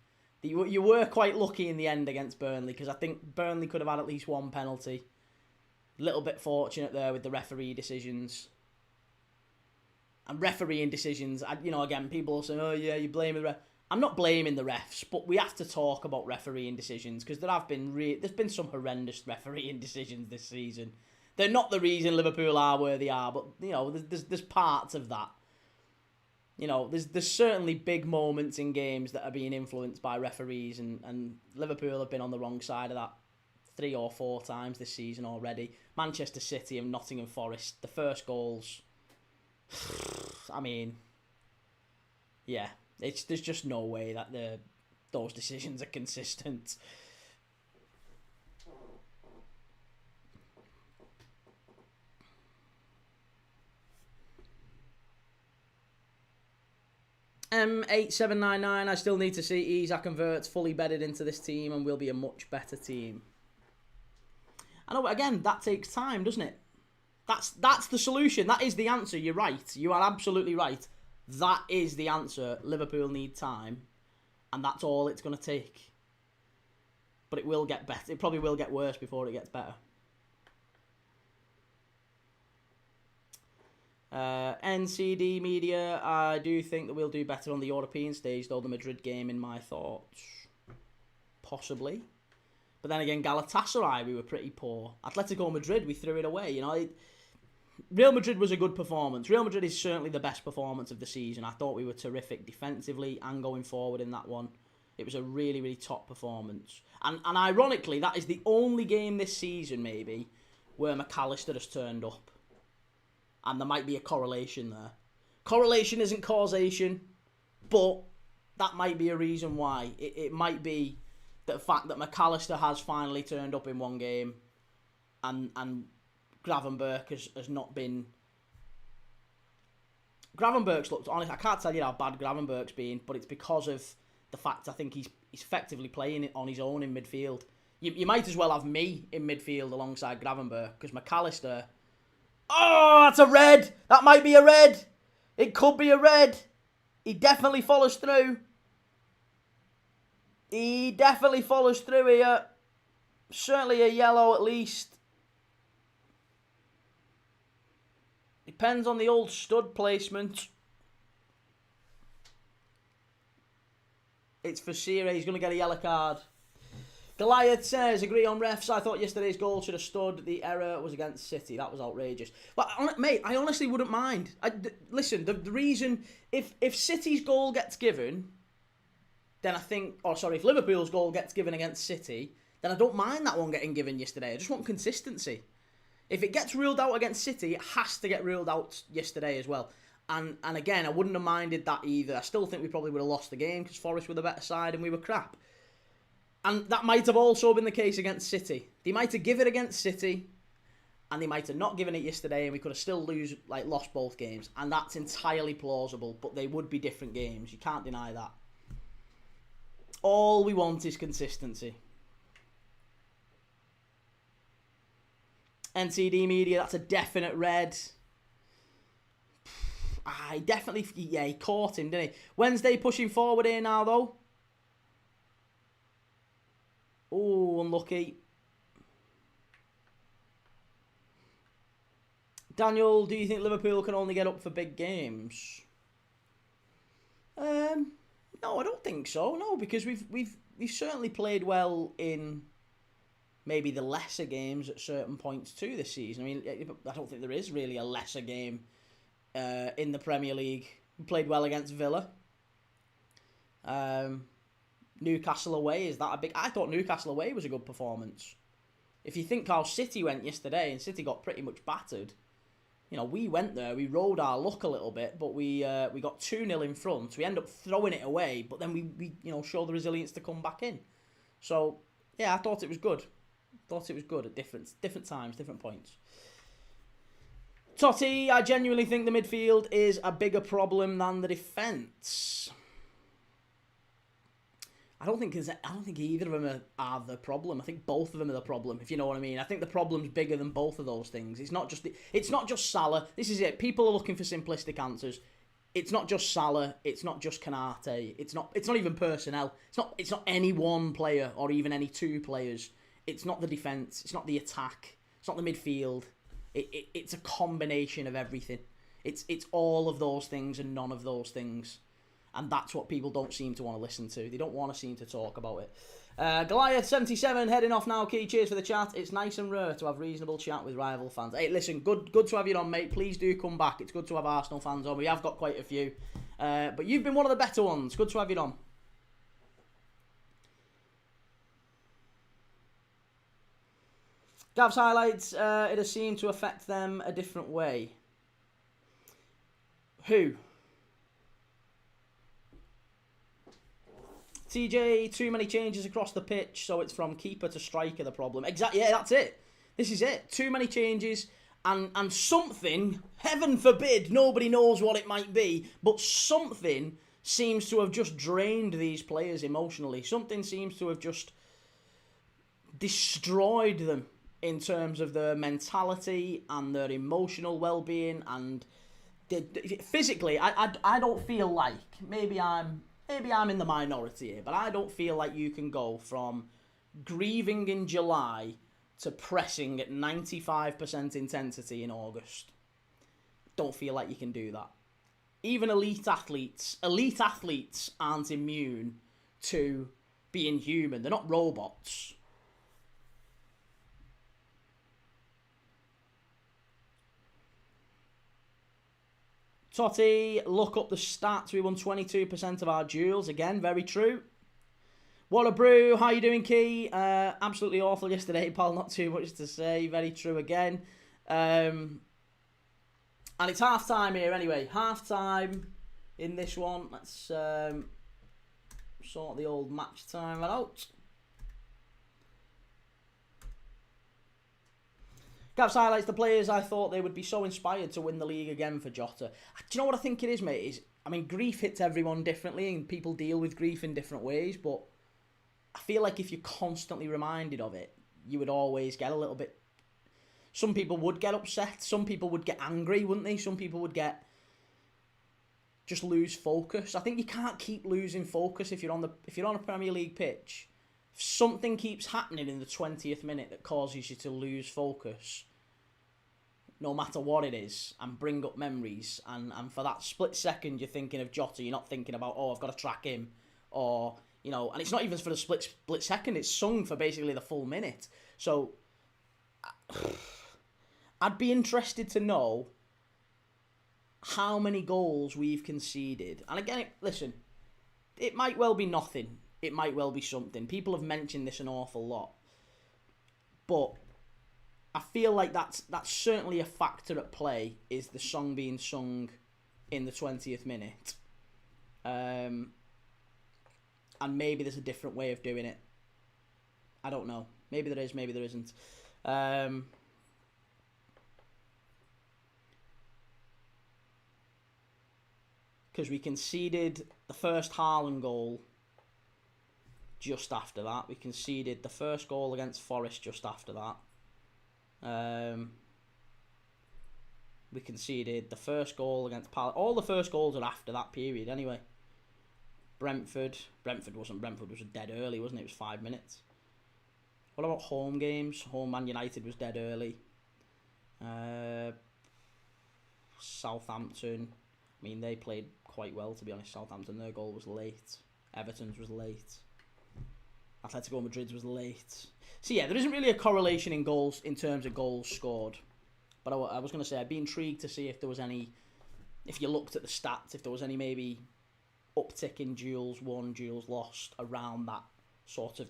You were quite lucky in the end against Burnley, because I think Burnley could have had at least one penalty. A little bit fortunate there with the referee decisions. And refereeing decisions, again, people will say, oh yeah, you blame the ref. I'm not blaming the refs, but we have to talk about refereeing decisions, because there's been some horrendous refereeing decisions this season. They're not the reason Liverpool are where they are, but there's parts of that. There's certainly big moments in games that are being influenced by referees, and Liverpool have been on the wrong side of that 3 or 4 times this season already. Manchester City and Nottingham Forest, the first goals. I mean, yeah. There's just no way that those decisions are consistent. M8799, I still need to see Isak converts fully bedded into this team and will be a much better team. I know, but again, that takes time, doesn't it? That's the solution. That is the answer. You're right. You are absolutely right. That is the answer. Liverpool need time, and that's all it's going to take. But it will get better. It probably will get worse before it gets better. NCD Media, I do think that we'll do better on the European stage, though the Madrid game, in my thoughts. Possibly. But then again, Galatasaray, we were pretty poor. Atletico Madrid, we threw it away. You know, Real Madrid was a good performance. Real Madrid is certainly the best performance of the season. I thought we were terrific defensively and going forward in that one. It was a really, really top performance. And ironically, that is the only game this season, maybe, where McAllister has turned up. And there might be a correlation there. Correlation isn't causation, but that might be a reason why. It might be the fact that McAllister has finally turned up in one game and Gravenberch has not been... Gravenberch's looked... Honestly, I can't tell you how bad Gravenberch's been, but it's because of the fact I think he's effectively playing it on his own in midfield. You might as well have me in midfield alongside Gravenberch, because McAllister... Oh, that's a red! That might be a red! It could be a red! He definitely follows through. He definitely follows through here. Certainly a yellow at least. Depends on the old stud placement. It's for Sire. He's going to get a yellow card. Goliath says, agree on refs. I thought yesterday's goal should have stood. The error was against City. That was outrageous. But, mate, I honestly wouldn't mind. Listen, the reason... If City's goal gets given, then I think... Oh, sorry, if Liverpool's goal gets given against City, then I don't mind that one getting given yesterday. I just want consistency. If it gets ruled out against City, it has to get ruled out yesterday as well. And again, I wouldn't have minded that either. I still think we probably would have lost the game because Forest were the better side and we were crap. And that might have also been the case against City. They might have given it against City, and they might have not given it yesterday, and we could have still lost both games. And that's entirely plausible, but they would be different games. You can't deny that. All we want is consistency. NCD Media, that's a definite red. He definitely, he caught him, didn't he? Wednesday pushing forward here now, though. Oh, unlucky. Daniel, do you think Liverpool can only get up for big games? No, I don't think so. No, because we've certainly played well in maybe the lesser games at certain points too this season. I mean, I don't think there is really a lesser game in the Premier League. We played well against Villa. Newcastle away, is that a big... I thought Newcastle away was a good performance. If you think how City went yesterday, and City got pretty much battered, you know, we went there, we rode our luck a little bit, but we got 2-0 in front. We end up throwing it away, but then we show the resilience to come back in. So, yeah, I thought it was good. Thought it was good at different times, different points. Totti, I genuinely think the midfield is a bigger problem than the defence. I don't think either of them are the problem. I think both of them are the problem, if you know what I mean. I think the problem's bigger than both of those things. It's not just Salah. This is it. People are looking for simplistic answers. It's not just Salah. It's not just Kanate. It's not even personnel. It's not any one player or even any two players. It's not the defence. It's not the attack. It's not the midfield. It's a combination of everything. It's all of those things and none of those things. And that's what people don't seem to want to listen to. They don't want to seem to talk about it. Goliath77 heading off now. Key, cheers for the chat. It's nice and rare to have reasonable chat with rival fans. Hey, listen, good to have you on, mate. Please do come back. It's good to have Arsenal fans on. We have got quite a few. But you've been one of the better ones. Good to have you on. Gav's highlights. It has seemed to affect them a different way. Who? TJ, too many changes across the pitch, so it's from keeper to striker the problem. Exactly, yeah, that's it. This is it. Too many changes, and something, heaven forbid, nobody knows what it might be, but something seems to have just drained these players emotionally. Something seems to have just destroyed them in terms of their mentality and their emotional well-being and physically. I don't feel like, maybe I'm in the minority here, but I don't feel like you can go from grieving in July to pressing at 95% intensity in August. Don't feel like you can do that. Even elite athletes aren't immune to being human. They're not robots. Totti, look up the stats. We won 22% of our duels. Again, very true. What a brew. How you doing, Key? Absolutely awful yesterday, pal. Not too much to say. Very true again. And it's half-time here anyway. Half-time in this one. Let's sort the old match timer out. Gaps highlights the players. I thought they would be so inspired to win the league again for Jota. Do you know what I think it is, mate? Grief hits everyone differently and people deal with grief in different ways, but I feel like if you're constantly reminded of it, you would always get a little bit... Some people would get upset. Some people would get angry, wouldn't they? Some people would just lose focus. I think you can't keep losing focus if you're on a Premier League pitch. If something keeps happening in the 20th minute that causes you to lose focus, no matter what it is, and bring up memories, and for that split second you're thinking of Jota, you're not thinking about, I've got to track him, or, and it's not even for the split second, it's sung for basically the full minute. So, I'd be interested to know how many goals we've conceded. And again, listen, it might well be nothing. It might well be something. People have mentioned this an awful lot. But I feel like that's certainly a factor at play, is the song being sung in the 20th minute. And maybe there's a different way of doing it. I don't know. Maybe there is, maybe there isn't. Because we conceded the first Haaland goal just after that. We conceded the first goal against Forest just after that. We conceded the first goal against Palace. All the first goals are after that period anyway. Brentford was dead early, wasn't it? It was 5 minutes. What about home games? Home Man United was dead early. Southampton, they played quite well, to be honest. Southampton, their goal was late. Everton's was late. Atletico Madrid's was late. So yeah, there isn't really a correlation in goals in terms of goals scored. But I was going to say, I'd be intrigued to see if there was any, if you looked at the stats, if there was any maybe uptick in duels won, duels lost around that sort of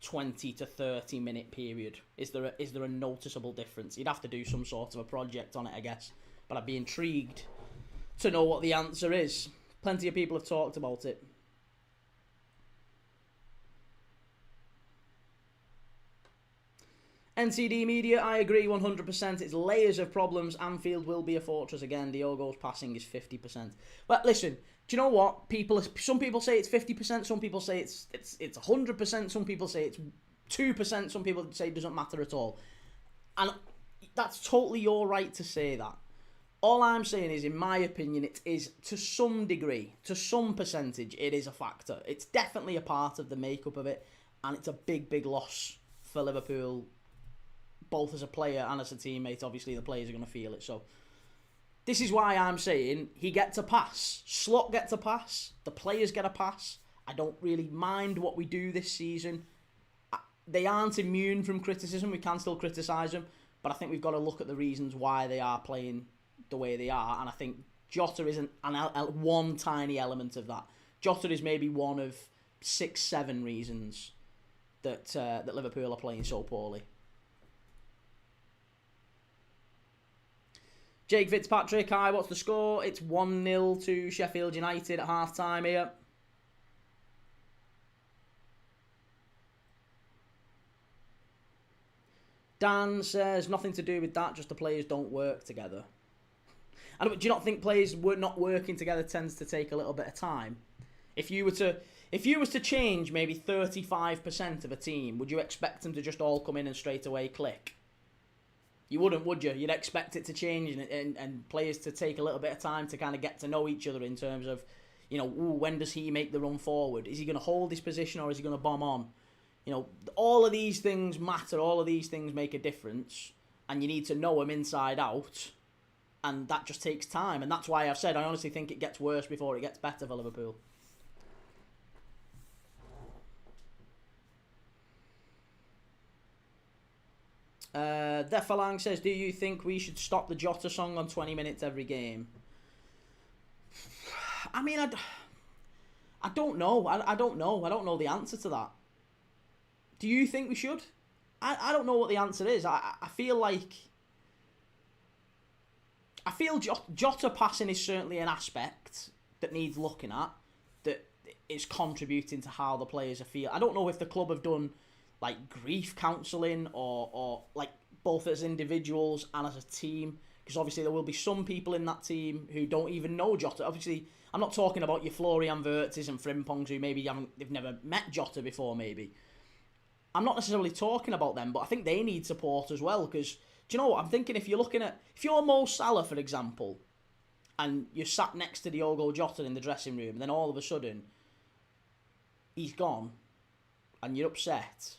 20 to 30 minute period. Is there a noticeable difference? You'd have to do some sort of a project on it, I guess. But I'd be intrigued to know what the answer is. Plenty of people have talked about it. NCD Media, I agree 100%. It's layers of problems. Anfield will be a fortress again. Diogo's passing is 50%. But listen, do you know what? Some people say it's 50%. Some people say it's 100%. Some people say it's 2%. Some people say it doesn't matter at all. And that's totally your right to say that. All I'm saying is, in my opinion, it is to some degree, to some percentage, it is a factor. It's definitely a part of the makeup of it, and it's a big, big loss for Liverpool, both as a player and as a teammate. Obviously, the players are going to feel it. So, this is why I'm saying he gets a pass. Slot gets a pass. The players get a pass. I don't really mind what we do this season. They aren't immune from criticism. We can still criticise them, but I think we've got to look at the reasons why they are playing the way they are, and I think Jota isn't one tiny element of that. Jota is maybe one of 6-7 reasons that Liverpool are playing so poorly. Jake Fitzpatrick, hi, what's the score? It's 1-0 to Sheffield United at half-time here. Dan says, nothing to do with that, just the players don't work together. And do you not think players not working together tends to take a little bit of time? If you were to change maybe 35% of a team, would you expect them to just all come in and straight away click? You wouldn't, would you? You'd expect it to change and players to take a little bit of time to kind of get to know each other in terms of, when does he make the run forward? Is he going to hold his position or is he going to bomb on? All of these things matter. All of these things make a difference. And you need to know them inside out. And that just takes time. And that's why I've said I honestly think it gets worse before it gets better for Liverpool. Defalang says, do you think we should stop the Jota song on 20 minutes every game? I mean, I don't know. I don't know. I don't know the answer to that. Do you think we should? I don't know what the answer is. I feel like... I feel Jota passing is certainly an aspect that needs looking at, that is contributing to how the players are feeling. I don't know if the club have done like grief counselling or like both as individuals and as a team, because obviously there will be some people in that team who don't even know Jota. Obviously, I'm not talking about your Florian Wirtzes and Frimpongs who maybe they've never met Jota before. Maybe I'm not necessarily talking about them, but I think they need support as well. Because do you know what I'm thinking? If you're Mo Salah, for example, and you're sat next to Diogo Jota in the dressing room, and then all of a sudden he's gone, and you're upset,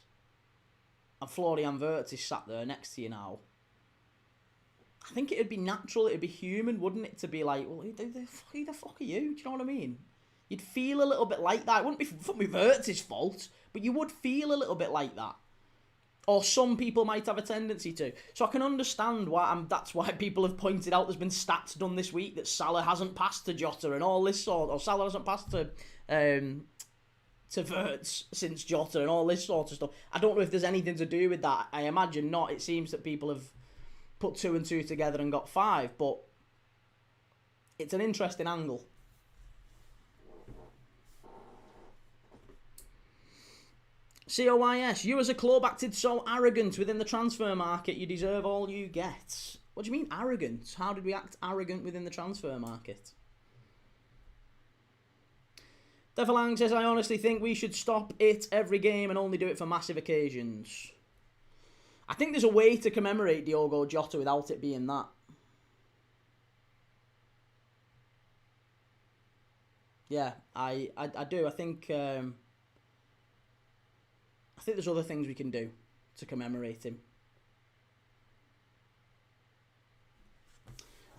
and Florian Wirtz is sat there next to you now, I think it'd be natural, it'd be human, wouldn't it, to be like, well, who the fuck are you? Do you know what I mean? You'd feel a little bit like that. It wouldn't be Wirtz's fault, but you would feel a little bit like that. Or some people might have a tendency to. So I can understand why, that's why people have pointed out there's been stats done this week that Salah hasn't passed to Jota and all this sort, or Salah hasn't passed to Wirtz since Jota and all this sort of stuff. I don't know if there's anything to do with that. I imagine not. It seems that people have put 2 and 2 together and got 5, but it's an interesting angle. COYS, you as a club acted so arrogant within the transfer market, you deserve all you get. What do you mean arrogant? How did we act arrogant within the transfer market? Defalang says, I honestly think we should stop it every game and only do it for massive occasions. I think there's a way to commemorate Diogo Jota without it being that. Yeah, I do. I think there's other things we can do to commemorate him.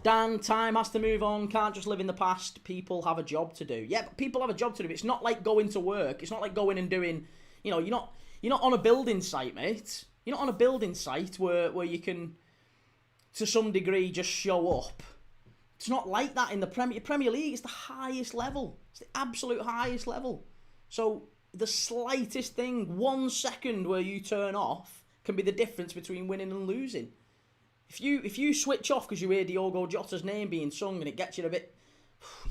Dan, time has to move on. Can't just live in the past. People have a job to do. Yeah, but people have a job to do. It's not like going to work. It's not like going and doing, you're not on a building site, mate. You're not on a building site where you can, to some degree, just show up. It's not like that in the Premier League. It's the highest level. It's the absolute highest level. So the slightest thing, 1 second where you turn off, can be the difference between winning and losing. If you switch off because you hear Diogo Jota's name being sung and it gets you a bit,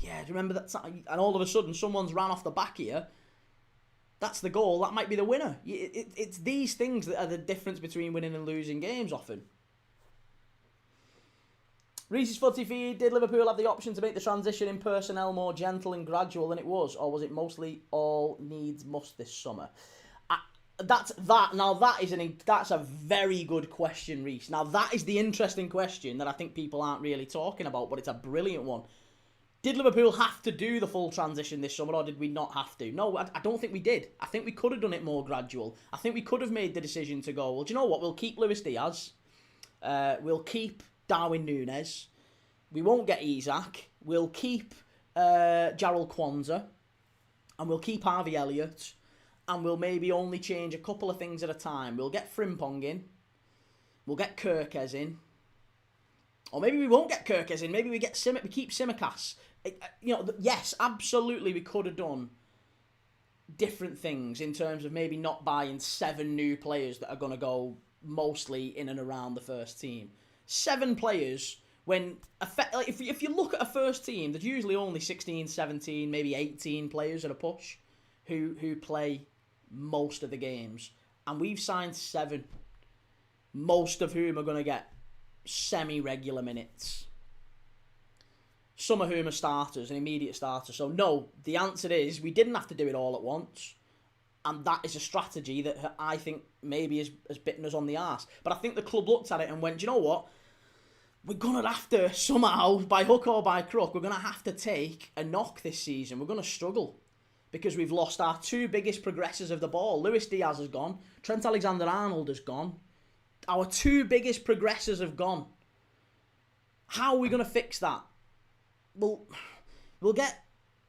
yeah, do you remember that time? And all of a sudden someone's ran off the back of you. That's the goal. That might be the winner. It's these things that are the difference between winning and losing games often. Reese's Footy Feed, did Liverpool have the option to make the transition in personnel more gentle and gradual than it was? Or was it mostly all needs must this summer? That's a very good question, Reese. Now that is the interesting question that I think people aren't really talking about, but it's a brilliant one. Did Liverpool have to do the full transition this summer, or did we not have to? No, I don't think we did. I think we could have done it more gradual. I think we could have made the decision to go, well, do you know what? We'll keep Luis Diaz. We'll keep Darwin Núñez. We won't get Isak. We'll keep Jarrell Kwanzaa. And we'll keep Harvey Elliott. And we'll maybe only change a couple of things at a time. We'll get Frimpong in. We'll get Kirkes in. Or maybe we won't get Kirkes in. Maybe we keep Tsimikas. Yes, absolutely we could have done different things in terms of maybe not buying 7 new players that are going to go mostly in and around the first team. 7 players, when if you look at a first team, there's usually only 16, 17, maybe 18 players at a push who play most of the games. And we've signed 7, most of whom are going to get semi-regular minutes. Some of whom are starters and immediate starters. So no, the answer is we didn't have to do it all at once. And that is a strategy that I think maybe has bitten us on the arse. But I think the club looked at it and went, do you know what? We're going to have to somehow, by hook or by crook, we're going to have to take a knock this season. We're going to struggle because we've lost our two biggest progressors of the ball. Luis Diaz has gone. Trent Alexander-Arnold has gone. Our two biggest progressors have gone. How are we going to fix that? Well, we'll get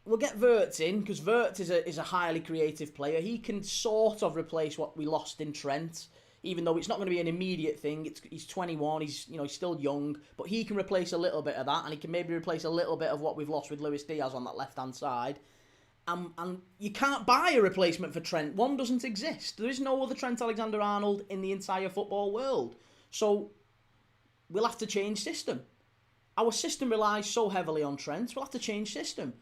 Wirtz in, because Wirtz is a highly creative player. He can sort of replace what we lost in Trent, even though it's not going to be an immediate thing. He's 21, he's still young, but he can replace a little bit of that, and he can maybe replace a little bit of what we've lost with Luis Diaz on that left-hand side. And you can't buy a replacement for Trent. One doesn't exist. There is no other Trent Alexander-Arnold in the entire football world. So we'll have to change system. Our system relies so heavily on Trent. We'll have to change system.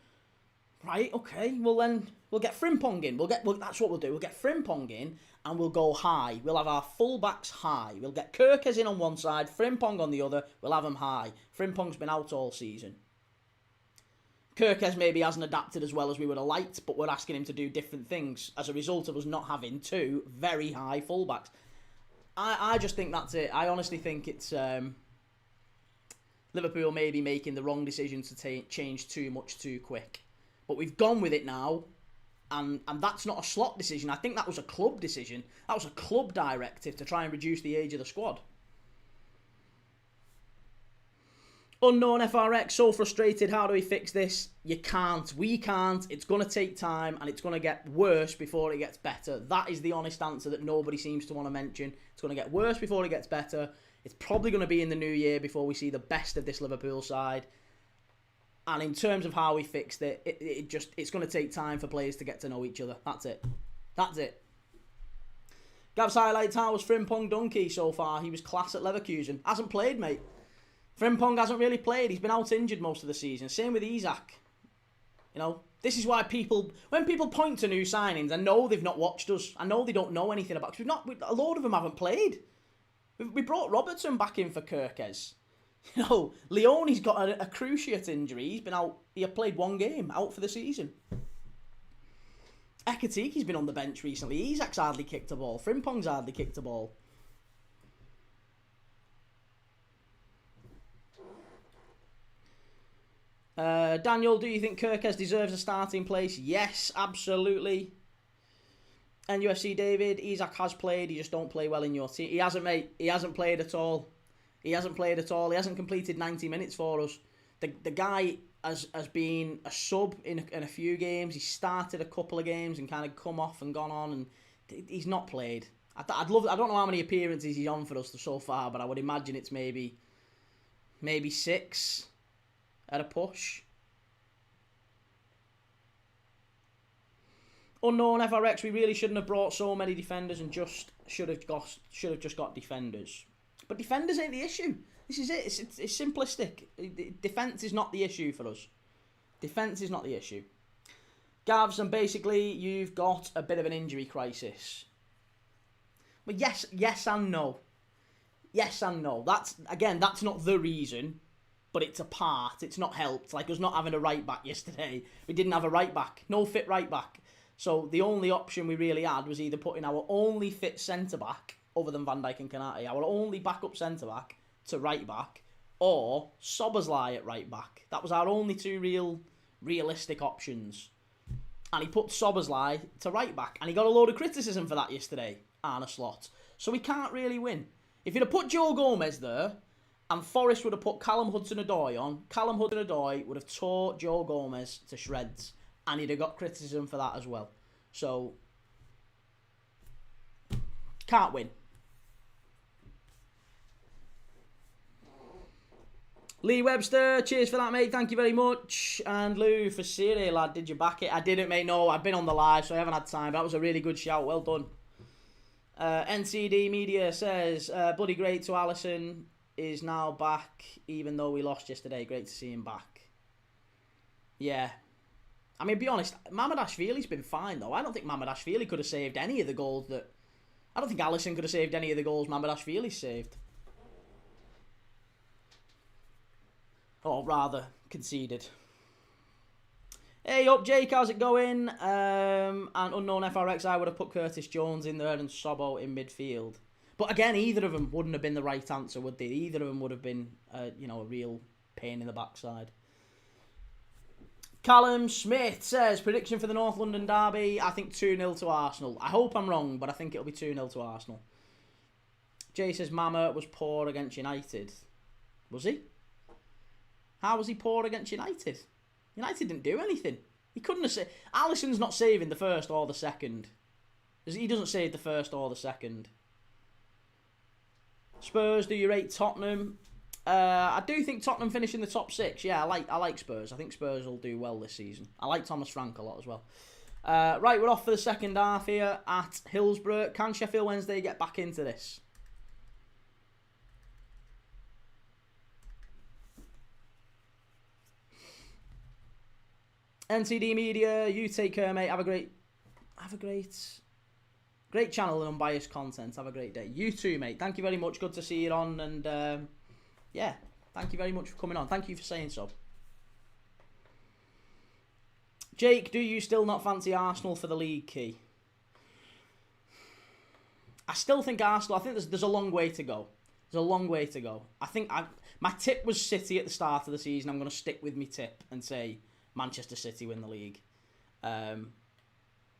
Right, okay. Well then, we'll get Frimpong in. That's what we'll do. We'll get Frimpong in and we'll go high. We'll have our full-backs high. We'll get Kirkes in on one side, Frimpong on the other. We'll have them high. Frimpong's been out all season. Kirkes maybe hasn't adapted as well as we would have liked, but we're asking him to do different things as a result of us not having two very high full-backs. I just think that's it. I honestly think it's Liverpool maybe making the wrong decision to change too much too quick. But we've gone with it now, and that's not a slot decision. I think that was a club decision. That was a club directive to try and reduce the age of the squad. Unknown FRX, so frustrated. How do we fix this? You can't. We can't. It's going to take time, and it's going to get worse before it gets better. That is the honest answer that nobody seems to want to mention. It's going to get worse before it gets better. It's probably going to be in the new year before we see the best of this Liverpool side. And in terms of how we fixed it, it's going to take time for players to get to know each other. That's it. That's it. Gav's highlights, how was Frimpong Donkey so far? He was class at Leverkusen. Hasn't played, mate. Frimpong hasn't really played. He's been out injured most of the season. Same with Isak. This is why when people point to new signings, I know they've not watched us. I know they don't know anything about us. A load of them haven't played. We brought Robertson back in for Kirkes. Leone's got a cruciate injury. He's been out. He played one game, out for the season. Ekatiki's been on the bench recently. Isak's hardly kicked a ball. Frimpong's hardly kicked a ball. Daniel, do you think Kirkes deserves a starting place? Yes, absolutely. And UFC David, Isak has played. He just don't play well in your team. He hasn't, mate. He hasn't played at all. He hasn't played at all. He hasn't completed 90 minutes for us. The guy has been a sub in a few games. He started a couple of games and kind of come off and gone on, and he's not played. I'd love. I don't know how many appearances he's on for us so far, but I would imagine it's maybe 6 at a push. Unknown FRX, we really shouldn't have brought so many defenders and just should have just got defenders. But defenders ain't the issue. This is it. It's simplistic. Defence is not the issue for us. Defence is not the issue. Gavs, and basically you've got a bit of an injury crisis. But yes and no. Yes and no. That's not the reason, but it's a part. It's not helped. Like us not having a right back yesterday. We didn't have a right back. No fit right back. So the only option we really had was either putting our only fit centre back, other than Van Dijk and Konate, our only backup centre back to right back, or Szoboszlai at right back. That was our only two realistic options. And he put Szoboszlai to right back, and he got a load of criticism for that yesterday, Arne Slot. So we can't really win. If he'd have put Joe Gomez there, and Forrest would have put Callum Hudson-Odoi on, Callum Hudson-Odoi would have tore Joe Gomez to shreds, and he'd have got criticism for that as well. So, can't win. Lee Webster, cheers for that, mate. Thank you very much. And Lou, for Siri, lad, did you back it? I didn't, mate. No, I've been on the live, so I haven't had time. That was a really good shout. Well done. NCD Media says, bloody great to Alisson is now back, even though we lost yesterday. Great to see him back. Yeah. I mean, be honest, Mamardashvili's been fine, though. I don't think Mamardashvili could have saved any of the goals that... I don't think Alisson could have saved any of the goals Mamardashvili saved. Or rather, conceded. Hey up, Jake, how's it going? And unknown FRX, I would have put Curtis Jones in there and Sobbo in midfield. But again, either of them wouldn't have been the right answer, would they? Either of them would have been, a real pain in the backside. Callum Smith says, prediction for the North London derby, I think 2-0 to Arsenal. I hope I'm wrong, but I think it'll be 2-0 to Arsenal. Jay says, Mama was poor against United. Was he? How was he poor against United? United didn't do anything. He couldn't have saved. Alisson's not saving the first or the second. He doesn't save the first or the second. Spurs, do you rate Tottenham? I do think Tottenham finish in the top 6. Yeah, I like Spurs. I think Spurs will do well this season. I like Thomas Frank a lot as well. Right, we're off for the second half here at Hillsborough. Can Sheffield Wednesday get back into this? NTD Media, you take care, mate. Have a great channel and unbiased content. Have a great day. You too, mate. Thank you very much. Good to see you on. And yeah, thank you very much for coming on. Thank you for saying so. Jake, do you still not fancy Arsenal for the league key? I still think Arsenal. I think there's a long way to go. There's a long way to go. I think my tip was City at the start of the season. I'm going to stick with my tip and say Manchester City win the league.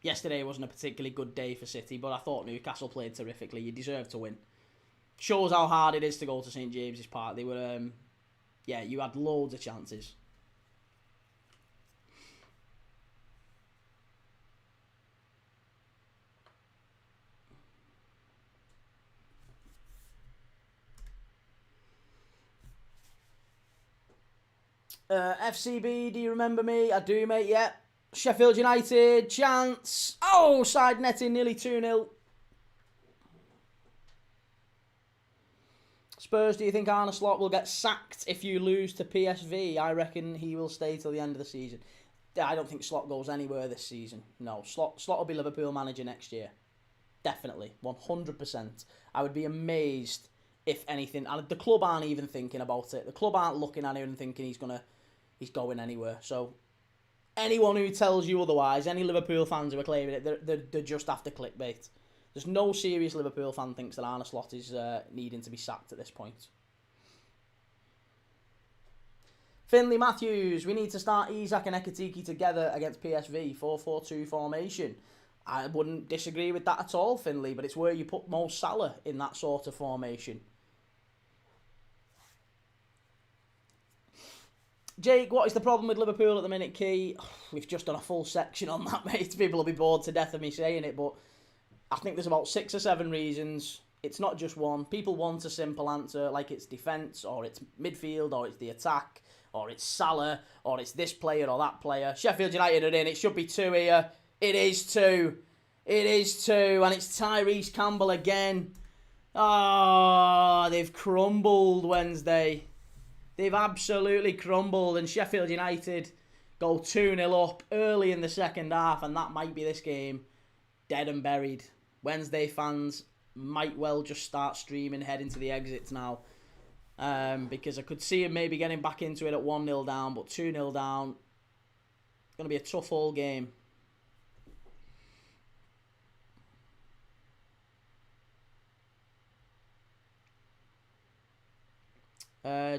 Yesterday wasn't a particularly good day for City, but I thought Newcastle played terrifically. You deserve to win. Shows how hard it is to go to St James's Park. They were, you had loads of chances. FCB, do you remember me? I do, mate, yeah. Sheffield United, chance. Oh, side netting, nearly 2-0. Spurs, do you think Arne Slot will get sacked if you lose to PSV? I reckon he will stay till the end of the season. I don't think Slot goes anywhere this season. No, Slot will be Liverpool manager next year. Definitely, 100%. I would be amazed if anything. And the club aren't even thinking about it. The club aren't looking at it and thinking he's going anywhere. So anyone who tells you otherwise, any Liverpool fans who are claiming it, they're just after clickbait. There's no serious Liverpool fan thinks that Arne Slot is needing to be sacked at this point. Finley Matthews, we need to start Isak and Ekitike together against PSV, 4-4-2 formation. I wouldn't disagree with that at all, Finley, but it's where you put Mo Salah in that sort of formation. Jake, what is the problem with Liverpool at the minute, Key? We've just done a full section on that, mate. People will be bored to death of me saying it, but I think there's about 6 or 7 reasons. It's not just one. People want a simple answer, like it's defence, or it's midfield, or it's the attack, or it's Salah, or it's this player or that player. Sheffield United are in. It should be 2 here. It is 2. It is 2, and it's Tyrese Campbell again. Oh, they've crumbled, Wednesday. They've absolutely crumbled, and Sheffield United go 2-0 up early in the second half, and that might be this game dead and buried. Wednesday fans might well just start streaming, heading to the exits now, because I could see him maybe getting back into it at 1-0 down, but 2-0 down. It's going to be a tough all game.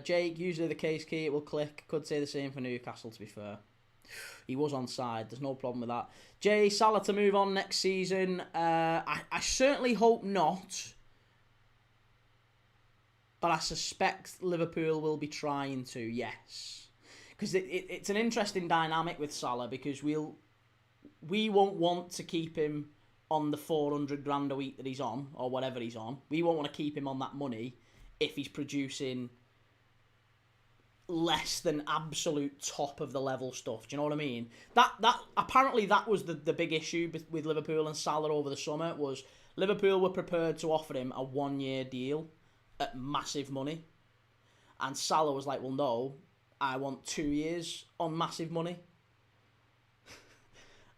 Jake, usually the case key, it will click. Could say the same for Newcastle, to be fair. He was onside. There's no problem with that. Jay, Salah to move on next season. I certainly hope not. But I suspect Liverpool will be trying to, yes. Because it's an interesting dynamic with Salah, because we won't want to keep him on the 400 grand a week that he's on, or whatever he's on. We won't want to keep him on that money if he's producing less than absolute top of the level stuff. Do you know what I mean? That apparently that was the big issue with Liverpool and Salah over the summer, was Liverpool were prepared to offer him a 1-year deal at massive money, and Salah was like, well, no, I want 2 years on massive money.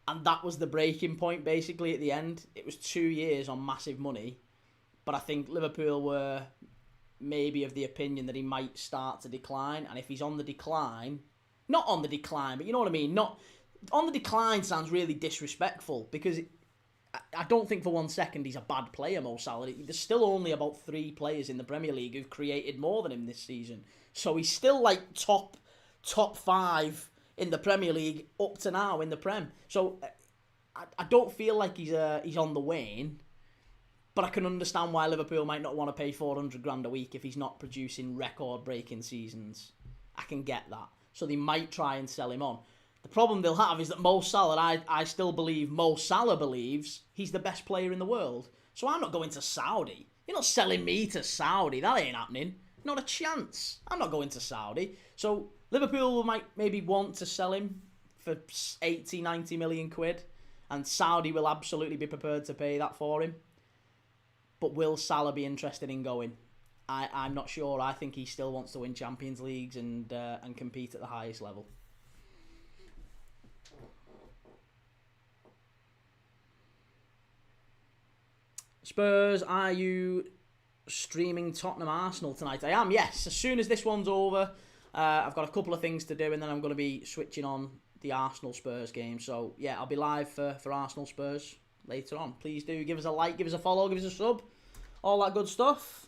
And that was the breaking point basically at the end. It was 2 years on massive money, but I think Liverpool were maybe of the opinion that he might start to decline, and if he's on the decline, not on the decline, but you know what I mean, not On the decline sounds really disrespectful because I don't think for 1 second he's a bad player, Mo Salah. There's still only about 3 players in the Premier League who've created more than him this season. So he's still like top 5 in the Premier League up to now in the Prem. So I don't feel like he's on the wane. But I can understand why Liverpool might not want to pay 400 grand a week if he's not producing record-breaking seasons. I can get that. So they might try and sell him on. The problem they'll have is that Mo Salah, I still believe Mo Salah believes he's the best player in the world. So I'm not going to Saudi. You're not selling me to Saudi. That ain't happening. Not a chance. I'm not going to Saudi. So Liverpool might maybe want to sell him for 80, 90 million quid. And Saudi will absolutely be prepared to pay that for him. But will Salah be interested in going? I'm not sure. I think he still wants to win Champions Leagues and compete at the highest level. Spurs, are you streaming Tottenham Arsenal tonight? I am, yes. As soon as this one's over, I've got a couple of things to do, and then I'm going to be switching on the Arsenal Spurs game. So, yeah, I'll be live for Arsenal Spurs later on. Please do give us a like, give us a follow, give us a sub. All that good stuff.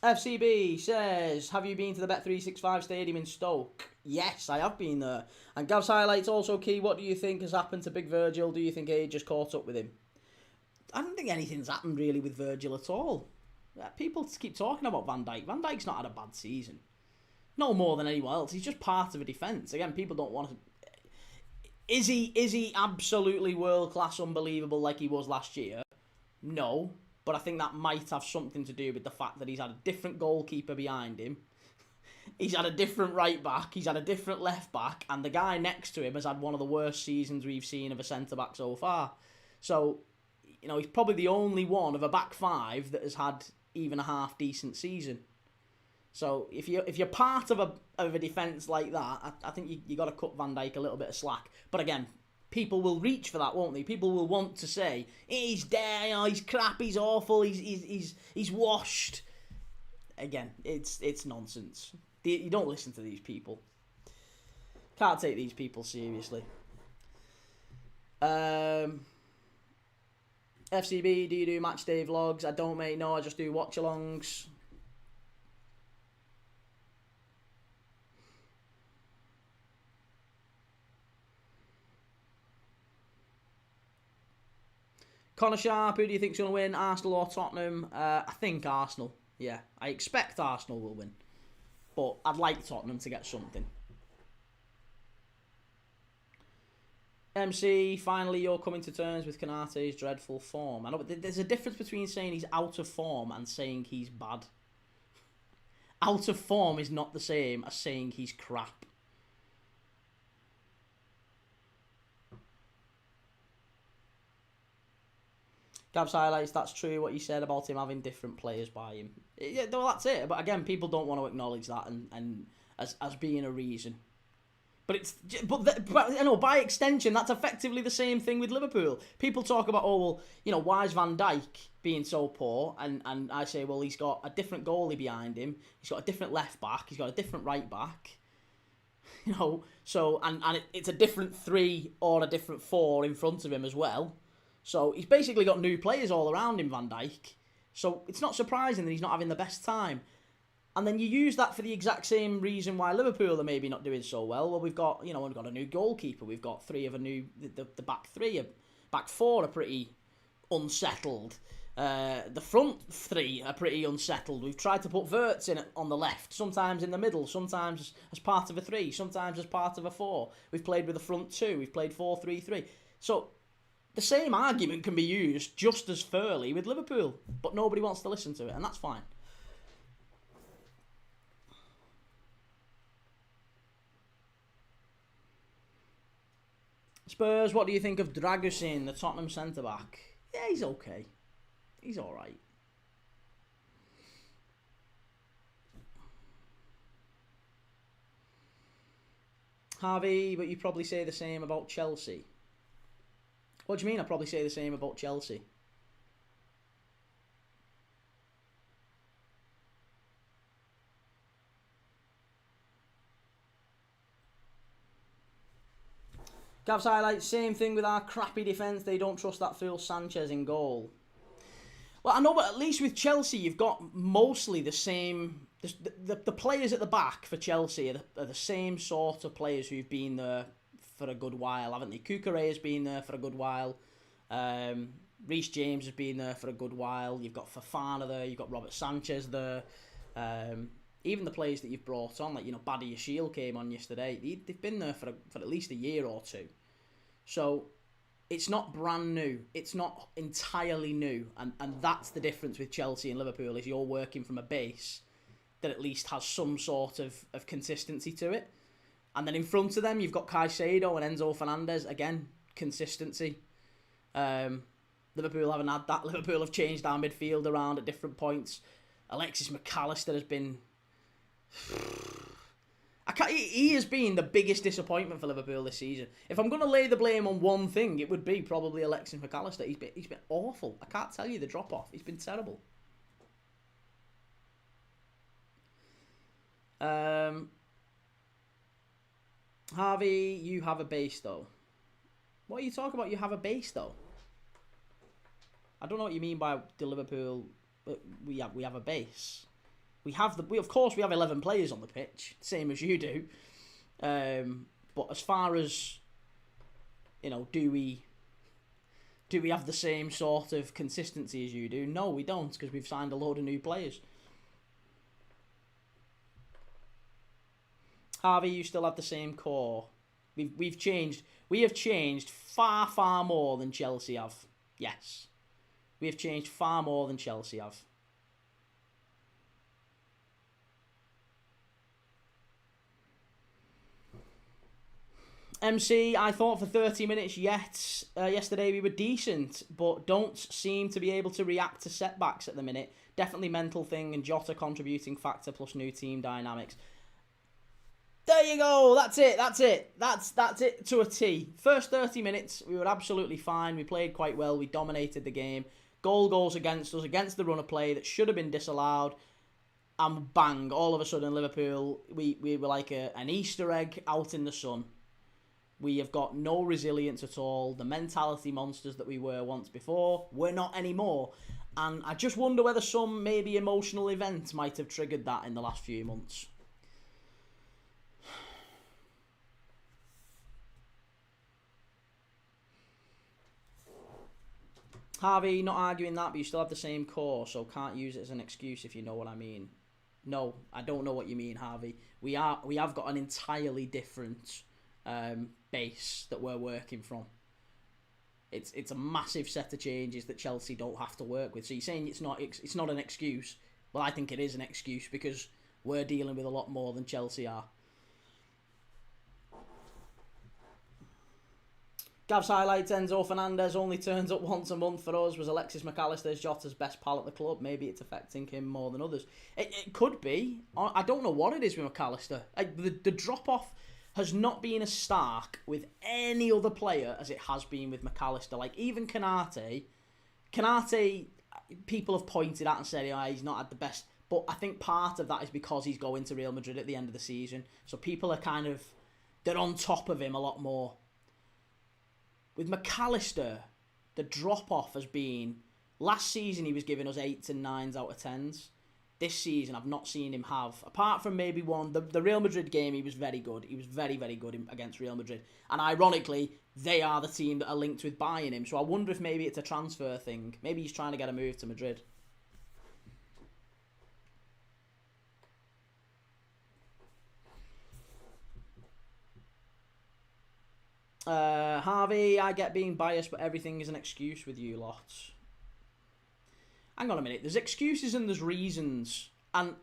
FCB says, have you been to the Bet365 Stadium in Stoke? Yes, I have been there. And Gav's highlights also key. What do you think has happened to Big Virgil? Do you think age has caught up with him? I don't think anything's happened really with Virgil at all. People keep talking about Van Dijk. Van Dijk's not had a bad season. No more than anyone else. He's just part of a defence. Again, people don't want to... Is he absolutely world-class, unbelievable like he was last year? No. But I think that might have something to do with the fact that he's had a different goalkeeper behind him. He's had a different right-back. He's had a different left-back. And the guy next to him has had one of the worst seasons we've seen of a centre-back so far. So, you know, he's probably the only one of a back five that has had even a half-decent season. So if you're part of a defence like that, I think you got to cut Van Dijk a little bit of slack. But again, people will reach for that, won't they? People will want to say he's there, you know, he's crap, he's awful, he's washed. Again, it's nonsense. You don't listen to these people. Can't take these people seriously. FCB, do you do match day vlogs? I don't, mate. No, I just do watch-alongs. Connor Sharp, who do you think's going to win, Arsenal or Tottenham? I think Arsenal. Yeah, I expect Arsenal will win. But I'd like Tottenham to get something. MC, finally you're coming to terms with Konate's dreadful form. I know, but there's a difference between saying he's out of form and saying he's bad. Out of form is not the same as saying he's crap. Gav's highlights, that's true what you said about him having different players by him. Yeah, well, that's it. But again, people don't want to acknowledge that and as being a reason. But you know, by extension, that's effectively the same thing with Liverpool. People talk about, oh, well, you know, why is Van Dijk being so poor? And I say, well, he's got a different goalie behind him. He's got a different left back. He's got a different right back. You know, so, and it's a different 3 or a different 4 in front of him as well. So he's basically got new players all around him, Van Dijk. So it's not surprising that he's not having the best time. And then you use that for the exact same reason why Liverpool are maybe not doing so well. Well, we've got a new goalkeeper. We've got 3 of a new... The back 3, back 4 are pretty unsettled. The front 3 are pretty unsettled. We've tried to put Wirtz in on the left, sometimes in the middle, sometimes as part of a 3, sometimes as part of a 4. We've played with a front 2. We've played 4-3-3. So... the same argument can be used just as fairly with Liverpool, but nobody wants to listen to it, and that's fine. Spurs, what do you think of Dragusin, the Tottenham centre-back? Yeah, he's okay. He's alright. Harvey, but you probably say the same about Chelsea. What do you mean I probably say the same about Chelsea? Gav's highlights, same thing with our crappy defence. They don't trust that fool Sanchez in goal. Well, I know, but at least with Chelsea, you've got mostly the same... The players at the back for Chelsea are the same sort of players who've been there for a good while, haven't they? Cucurella's been there for a good while. Reece James has been there for a good while. You've got Fofana there. You've got Robert Sanchez there. Even the players that you've brought on, like, Badia Shield came on yesterday. They've been there for at least a year or two. So it's not brand new. It's not entirely new. And that's the difference with Chelsea and Liverpool, is you're working from a base that at least has some sort of consistency to it. And then in front of them, you've got Caicedo and Enzo Fernandez. Again, consistency. Liverpool haven't had that. Liverpool have changed our midfield around at different points. Alexis McAllister has been... He has been the biggest disappointment for Liverpool this season. If I'm going to lay the blame on one thing, it would be probably Alexis McAllister. He's been awful. I can't tell you the drop-off. He's been terrible. Harvey, you have a base, though. What are you talking about? You have a base, though? I don't know what you mean by the Liverpool... We have a base. We of course we have 11 players on the pitch, same as you do. But as far as do we have the same sort of consistency as you do? No, we don't, because we've signed a load of new players. Harvey, you still have the same core. We've changed. We have changed far more than Chelsea have. Yes. We have changed far more than Chelsea have. MC, I thought for 30 minutes yesterday we were decent, but don't seem to be able to react to setbacks at the minute. Definitely mental thing, and Jota contributing factor plus new team dynamics. There you go. That's it. That's it to a T. First 30 minutes, we were absolutely fine. We played quite well. We dominated the game. Goals against us, against the run of play that should have been disallowed. And bang, all of a sudden Liverpool, we were like an Easter egg out in the sun. We have got no resilience at all. The mentality monsters that we were once before, we're not anymore. And I just wonder whether some maybe emotional event might have triggered that in the last few months. Harvey, not arguing that, but you still have the same core, so can't use it as an excuse if you know what I mean. No, I don't know what you mean, Harvey. We have got an entirely different base that we're working from. It's a massive set of changes that Chelsea don't have to work with. So you're saying it's not an excuse? Well, I think it is an excuse, because we're dealing with a lot more than Chelsea are. Gav's highlights, Enzo Fernandez only turns up once a month for us. Was Alexis McAllister's Jota's best pal at the club? Maybe it's affecting him more than others. It could be. I don't know what it is with McAllister. The drop-off has not been as stark with any other player as it has been with McAllister. Like, even Canate, people have pointed at and said, he's not had the best. But I think part of that is because he's going to Real Madrid at the end of the season. So people are they're on top of him a lot more. With McAllister, the drop-off has been... Last season, he was giving us 8s and 9s out of 10s. This season, I've not seen him have... Apart from maybe one... The Real Madrid game, he was very good. He was very, very good against Real Madrid. And ironically, they are the team that are linked with buying him. So I wonder if maybe it's a transfer thing. Maybe he's trying to get a move to Madrid. Harvey, I get being biased, but everything is an excuse with you lot. Hang on a minute. There's excuses and there's reasons. And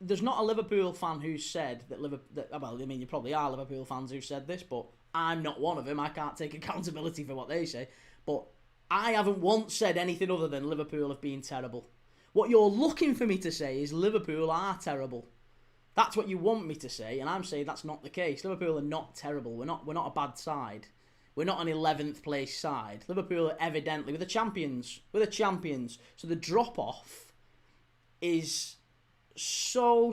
there's not a Liverpool fan who said that well, I mean, you probably are Liverpool fans who said this, but I'm not one of them. I can't take accountability for what they say. But I haven't once said anything other than Liverpool have been terrible. What you're looking for me to say is Liverpool are terrible. That's what you want me to say, and I'm saying that's not the case. Liverpool are not terrible. We're not a bad side. We're not an 11th place side. Liverpool are evidently we're the champions. We're the champions. So the drop off is so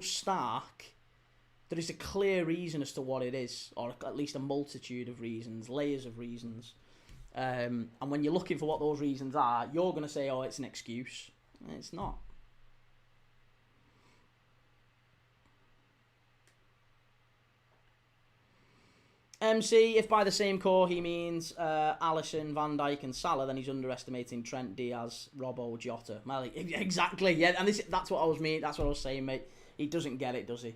stark There is a clear reason as to what it is, or at least a multitude of reasons, layers of reasons. And when you're looking for what those reasons are, you're going to say, oh, it's an excuse. It's not. MC, if by the same core he means Alisson, Van Dijk and Salah, then he's underestimating Trent, Diaz, Robbo, Jota. Well, exactly, yeah, and that's what I was meaning. That's what I was saying, mate. He doesn't get it, does he?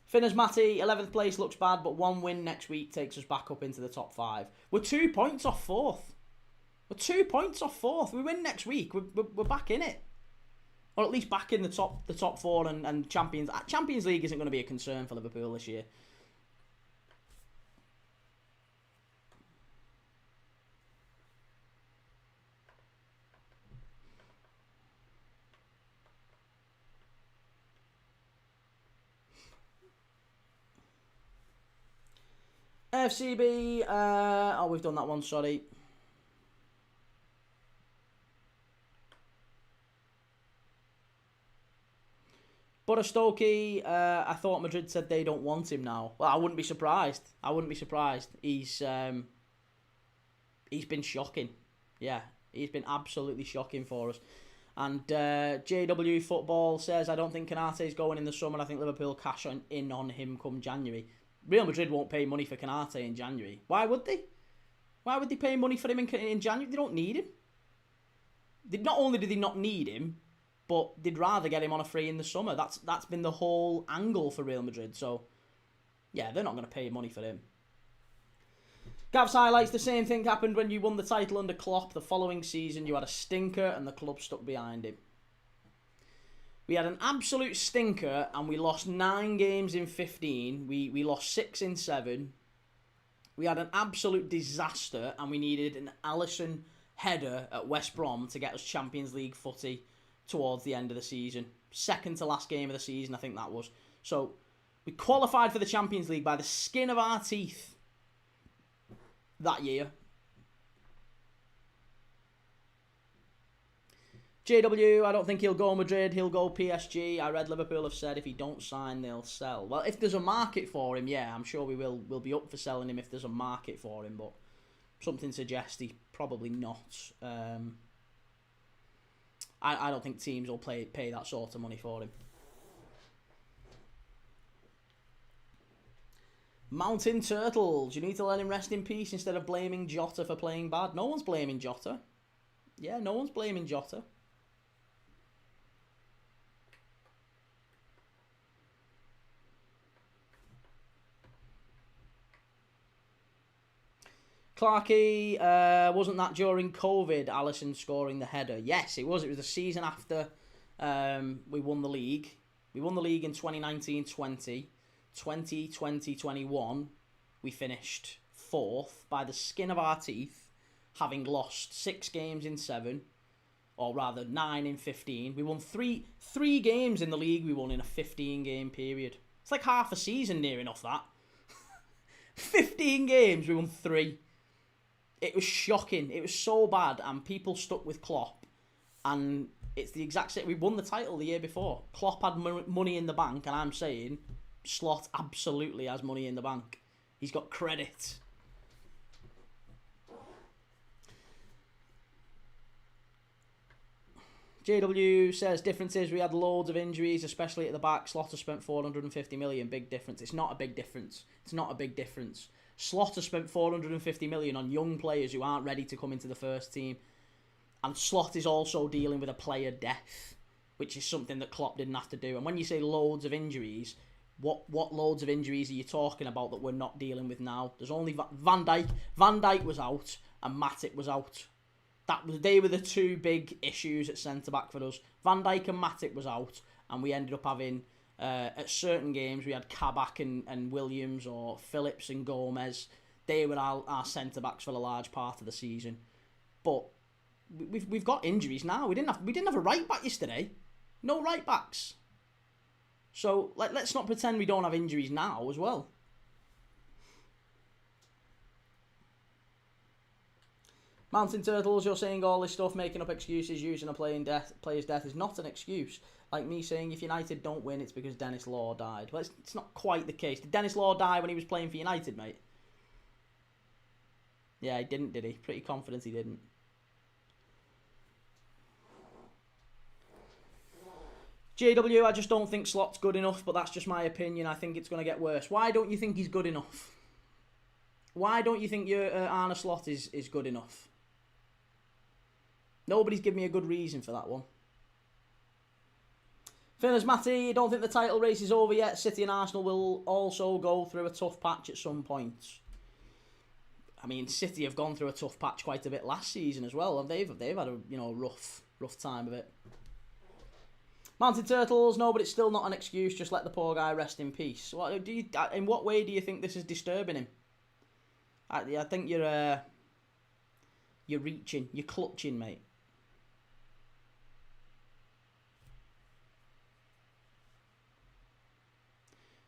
Finners Matty, 11th place looks bad, but one win next week takes us back up into the top 5. We're 2 points off 4th. We're 2 points off 4th. We win next week. We're back in it. Or at least back in the top 4 and Champions. Champions League isn't going to be a concern for Liverpool this year. FCB, oh, we've done that one, sorry. Butterstokey, I thought Madrid said they don't want him now. Well, I wouldn't be surprised. He's been shocking. Yeah, he's been absolutely shocking for us. And JW Football says, I don't think Konate's going in the summer. I think Liverpool cash in on him come January. Real Madrid won't pay money for Konate in January. Why would they? Why would they pay money for him in January? They don't need him. Not only do they not need him, but they'd rather get him on a free in the summer. That's been the whole angle for Real Madrid. So, yeah, they're not going to pay money for him. Gavs highlights the same thing happened when you won the title under Klopp. The following season, you had a stinker and the club stuck behind him. We had an absolute stinker and we lost 9 games in 15. We lost 6 in 7. We had an absolute disaster and we needed an Alisson header at West Brom to get us Champions League footy towards the end of the season. Second to last game of the season, I think that was. So, we qualified for the Champions League by the skin of our teeth that year. JW, I don't think he'll go Madrid, he'll go PSG. I read Liverpool have said if he don't sign, they'll sell. Well, if there's a market for him, yeah, I'm sure we'll be up for selling him if there's a market for him, but something suggests he's probably not. I don't think teams will pay that sort of money for him. Mountain Turtles, you need to let him rest in peace instead of blaming Jota for playing bad. No one's blaming Jota. Yeah, no one's blaming Jota. Clarkey, wasn't that during COVID, Alisson scoring the header? Yes, it was. It was the season after we won the league. We won the league in 2019-20. 2020-21, we finished 4th by the skin of our teeth, having lost 6 games in 7, or rather 9 in 15. We won three games in the league we won in a 15-game period. It's like half a season near enough, that. 15 games, we won 3. It was shocking. It was so bad, and people stuck with Klopp. And it's the exact same. We won the title the year before. Klopp had money in the bank, and I'm saying Slot absolutely has money in the bank. He's got credit. JW says, difference is we had loads of injuries, especially at the back. Slaughter spent 450 million. Big difference. It's not a big difference. It's not a big difference. Slaughter spent 450 million on young players who aren't ready to come into the first team. And Slot is also dealing with a player death, which is something that Klopp didn't have to do. And when you say loads of injuries, what loads of injuries are you talking about that we're not dealing with now? There's only Van Dijk. Van Dijk was out and Matip was out. They were the 2 big issues at centre-back for us. Van Dijk and Matip was out, and we ended up having, at certain games, we had Kabak and Williams, or Phillips and Gomez. They were our centre-backs for a large part of the season. But we've got injuries now. We didn't have a right-back yesterday. No right-backs. So let's not pretend we don't have injuries now as well. Mountain Turtles, you're saying all this stuff, making up excuses, using a player's death is not an excuse. Like me saying if United don't win, it's because Dennis Law died. Well, it's not quite the case. Did Dennis Law die when he was playing for United, mate? Yeah, he didn't, did he? Pretty confident he didn't. JW, I just don't think Slot's good enough, but that's just my opinion. I think it's going to get worse. Why don't you think he's good enough? Why don't you think your Arne Slot is good enough? Nobody's given me a good reason for that one. Finners Matty, you don't think the title race is over yet? City and Arsenal will also go through a tough patch at some point. I mean, City have gone through a tough patch quite a bit last season as well, and they've had a rough time of it. Mountain Turtles, no, but it's still not an excuse. Just let the poor guy rest in peace. What do you? In what way do you think this is disturbing him? I think you're reaching, you're clutching, mate.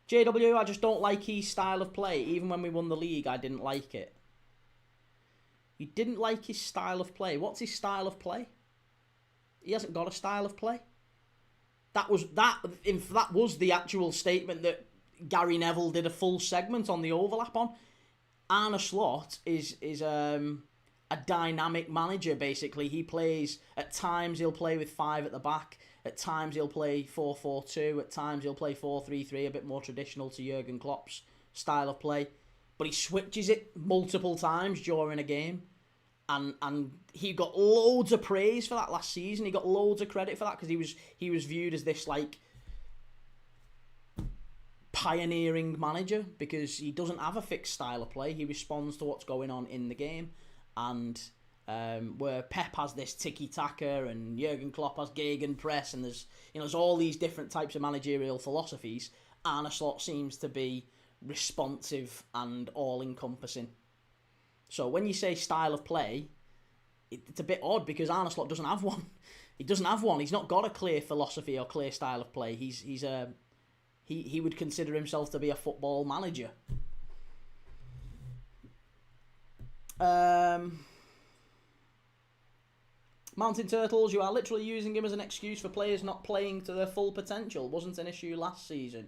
JW, I just don't like his style of play. Even when we won the league, I didn't like it. You didn't like his style of play. What's his style of play? He hasn't got a style of play. That was the actual statement that Gary Neville did a full segment on the overlap on. Arne Slot is a dynamic manager, basically. He plays, at times he'll play with 5 at the back, at times he'll play 4-4-2, at times he'll play 4-3-3, a bit more traditional to Jurgen Klopp's style of play. But he switches it multiple times during a game. And he got loads of praise for that last season. He got loads of credit for that because he was viewed as this like pioneering manager because he doesn't have a fixed style of play. He responds to what's going on in the game, and where Pep has this tiki-taka and Jurgen Klopp has gegenpress, and there's all these different types of managerial philosophies. Arne Slot seems to be responsive and all-encompassing. So when you say style of play, it's a bit odd because Arne Slot doesn't have one. He doesn't have one. He's not got a clear philosophy or clear style of play. He would consider himself to be a football manager. Mountain Turtles, you are literally using him as an excuse for players not playing to their full potential. Wasn't an issue last season.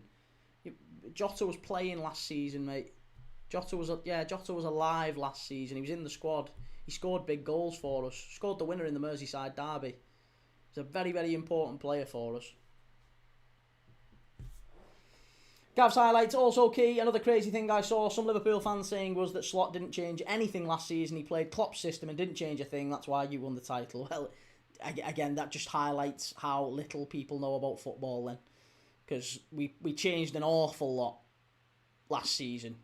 Jota was playing last season, mate. Jota was alive last season. He was in the squad. He scored big goals for us. Scored the winner in the Merseyside derby. He's a very, very important player for us. Gav's highlights also key. Another crazy thing I saw some Liverpool fans saying was that Slot didn't change anything last season. He played Klopp's system and didn't change a thing. That's why you won the title. Well, again, that just highlights how little people know about football then. Because we changed an awful lot last season.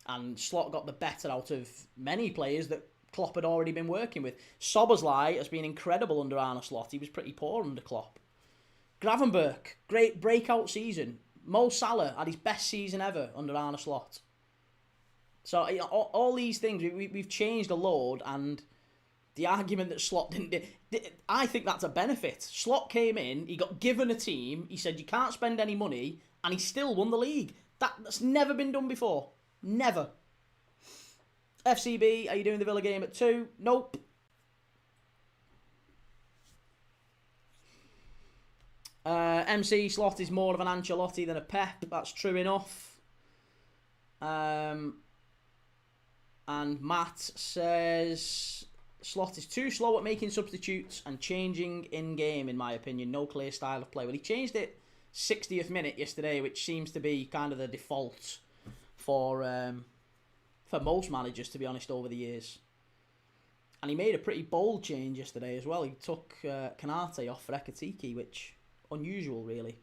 And Slot got the better out of many players that Klopp had already been working with. Szoboszlai has been incredible under Arne Slot. He was pretty poor under Klopp. Gravenberch, great breakout season. Mo Salah had his best season ever under Arne Slot. So all these things, we've changed a load, and the argument that Slot didn't... I think that's a benefit. Slot came in, he got given a team, he said you can't spend any money, and he still won the league. That's never been done before. Never. FCB, are you doing the Villa game at 2? Nope. MC Slot is more of an Ancelotti than a Pep. That's true enough. And Matt says Slot is too slow at making substitutes and changing in-game, in my opinion. No clear style of play. Well, he changed it 60th minute yesterday, which seems to be kind of the default for most managers, to be honest, over the years. And he made a pretty bold change yesterday as well. He took Kanate off for Ekatike, which unusual, really.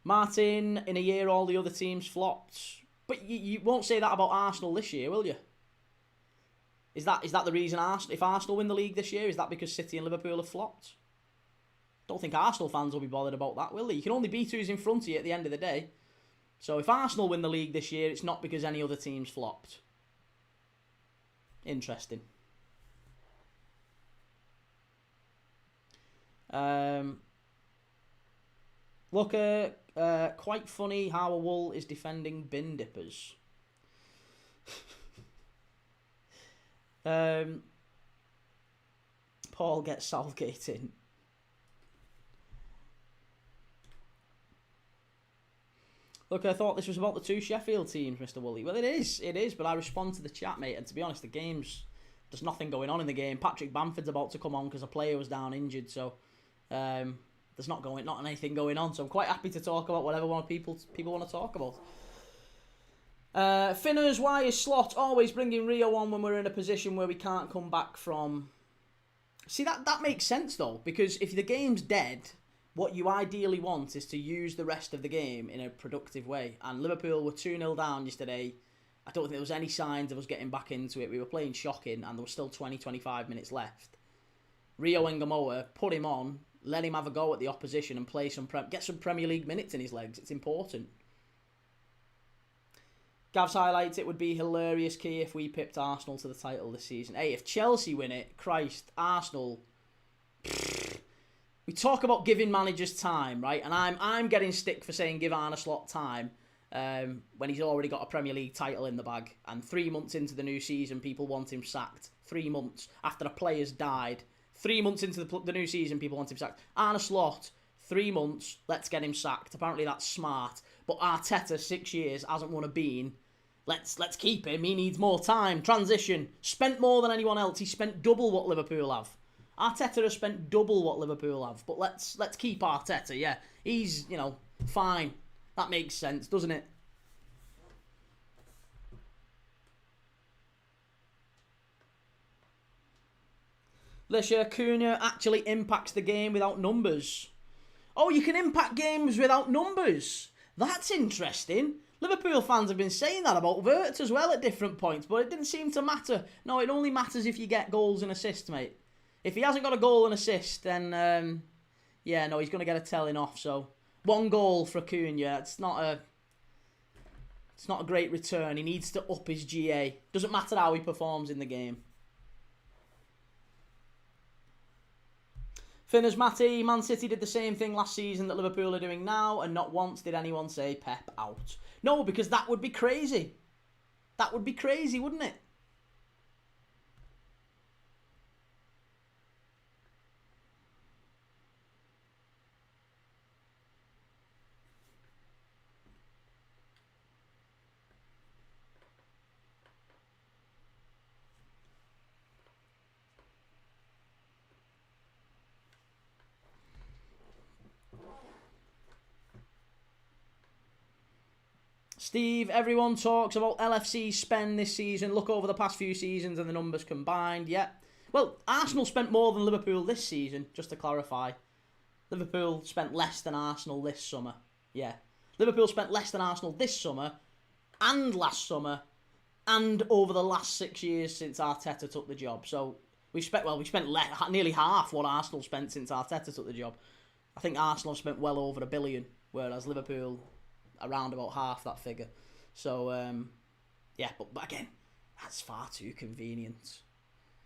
Martin, in a year all the other teams flopped. But you won't say that about Arsenal this year, will you? Is that the reason if Arsenal win the league this year, is that because City and Liverpool have flopped? Don't think Arsenal fans will be bothered about that, will they? You can only beat who's in front of you at the end of the day. So if Arsenal win the league this year, it's not because any other teams flopped. Interesting. Look, quite funny how a Wool is defending bin dippers. Paul gets Southgate in. Look, I thought this was about the two Sheffield teams, Mr. Woolley. Well, it is, but I respond to the chat, mate, and to be honest, the game's... There's nothing going on in the game. Patrick Bamford's about to come on because a player was down injured, so there's not anything going on. So I'm quite happy to talk about whatever people want to talk about. Finners, why is Slot always bringing Rio on when we're in a position where we can't come back from... See, that makes sense, though, because if the game's dead, what you ideally want is to use the rest of the game in a productive way. And Liverpool were 2-0 down yesterday. I don't think there was any signs of us getting back into it. We were playing shocking, and there was still 20-25 minutes left. Rio and Gamoa, put him on, let him have a go at the opposition and play get some Premier League minutes in his legs. It's important. Gav's highlights, it would be hilarious, Key, if we pipped Arsenal to the title this season. Hey, if Chelsea win it, Christ, Arsenal... We talk about giving managers time, right? And I'm getting stick for saying give Arne Slot time. When he's already got a Premier League title in the bag, and 3 months into the new season, people want him sacked. 3 months after a player's died. 3 months into the new season, people want him sacked. Arne Slot, 3 months, let's get him sacked. Apparently that's smart. But Arteta, 6 years, hasn't won a bean. Let's keep him. He needs more time. Transition. Spent more than anyone else. He spent double what Liverpool have. Arteta has spent double what Liverpool have. But let's keep Arteta. Yeah, he's fine. That makes sense, doesn't it? Lisha, Cunha actually impacts the game without numbers. Oh, you can impact games without numbers. That's interesting. Liverpool fans have been saying that about Wirtz as well at different points, but it didn't seem to matter. No, it only matters if you get goals and assists, mate. If he hasn't got a goal and assist, then, yeah, no, he's going to get a telling off. So, 1 goal for Cunha. It's not a great return. He needs to up his GA. Doesn't matter how he performs in the game. Finners Matty, Man City did the same thing last season that Liverpool are doing now, and not once did anyone say Pep out. No, because that would be crazy. That would be crazy, wouldn't it? Steve, everyone talks about LFC's spend this season. Look over the past few seasons and the numbers combined. Yeah. Well, Arsenal spent more than Liverpool this season, just to clarify. Liverpool spent less than Arsenal this summer. Yeah. Liverpool spent less than Arsenal this summer and last summer and over the last 6 years since Arteta took the job. So we spent nearly half what Arsenal spent since Arteta took the job. I think Arsenal spent well over $1 billion, whereas Liverpool around about half that figure. So, yeah, but again, that's far too convenient.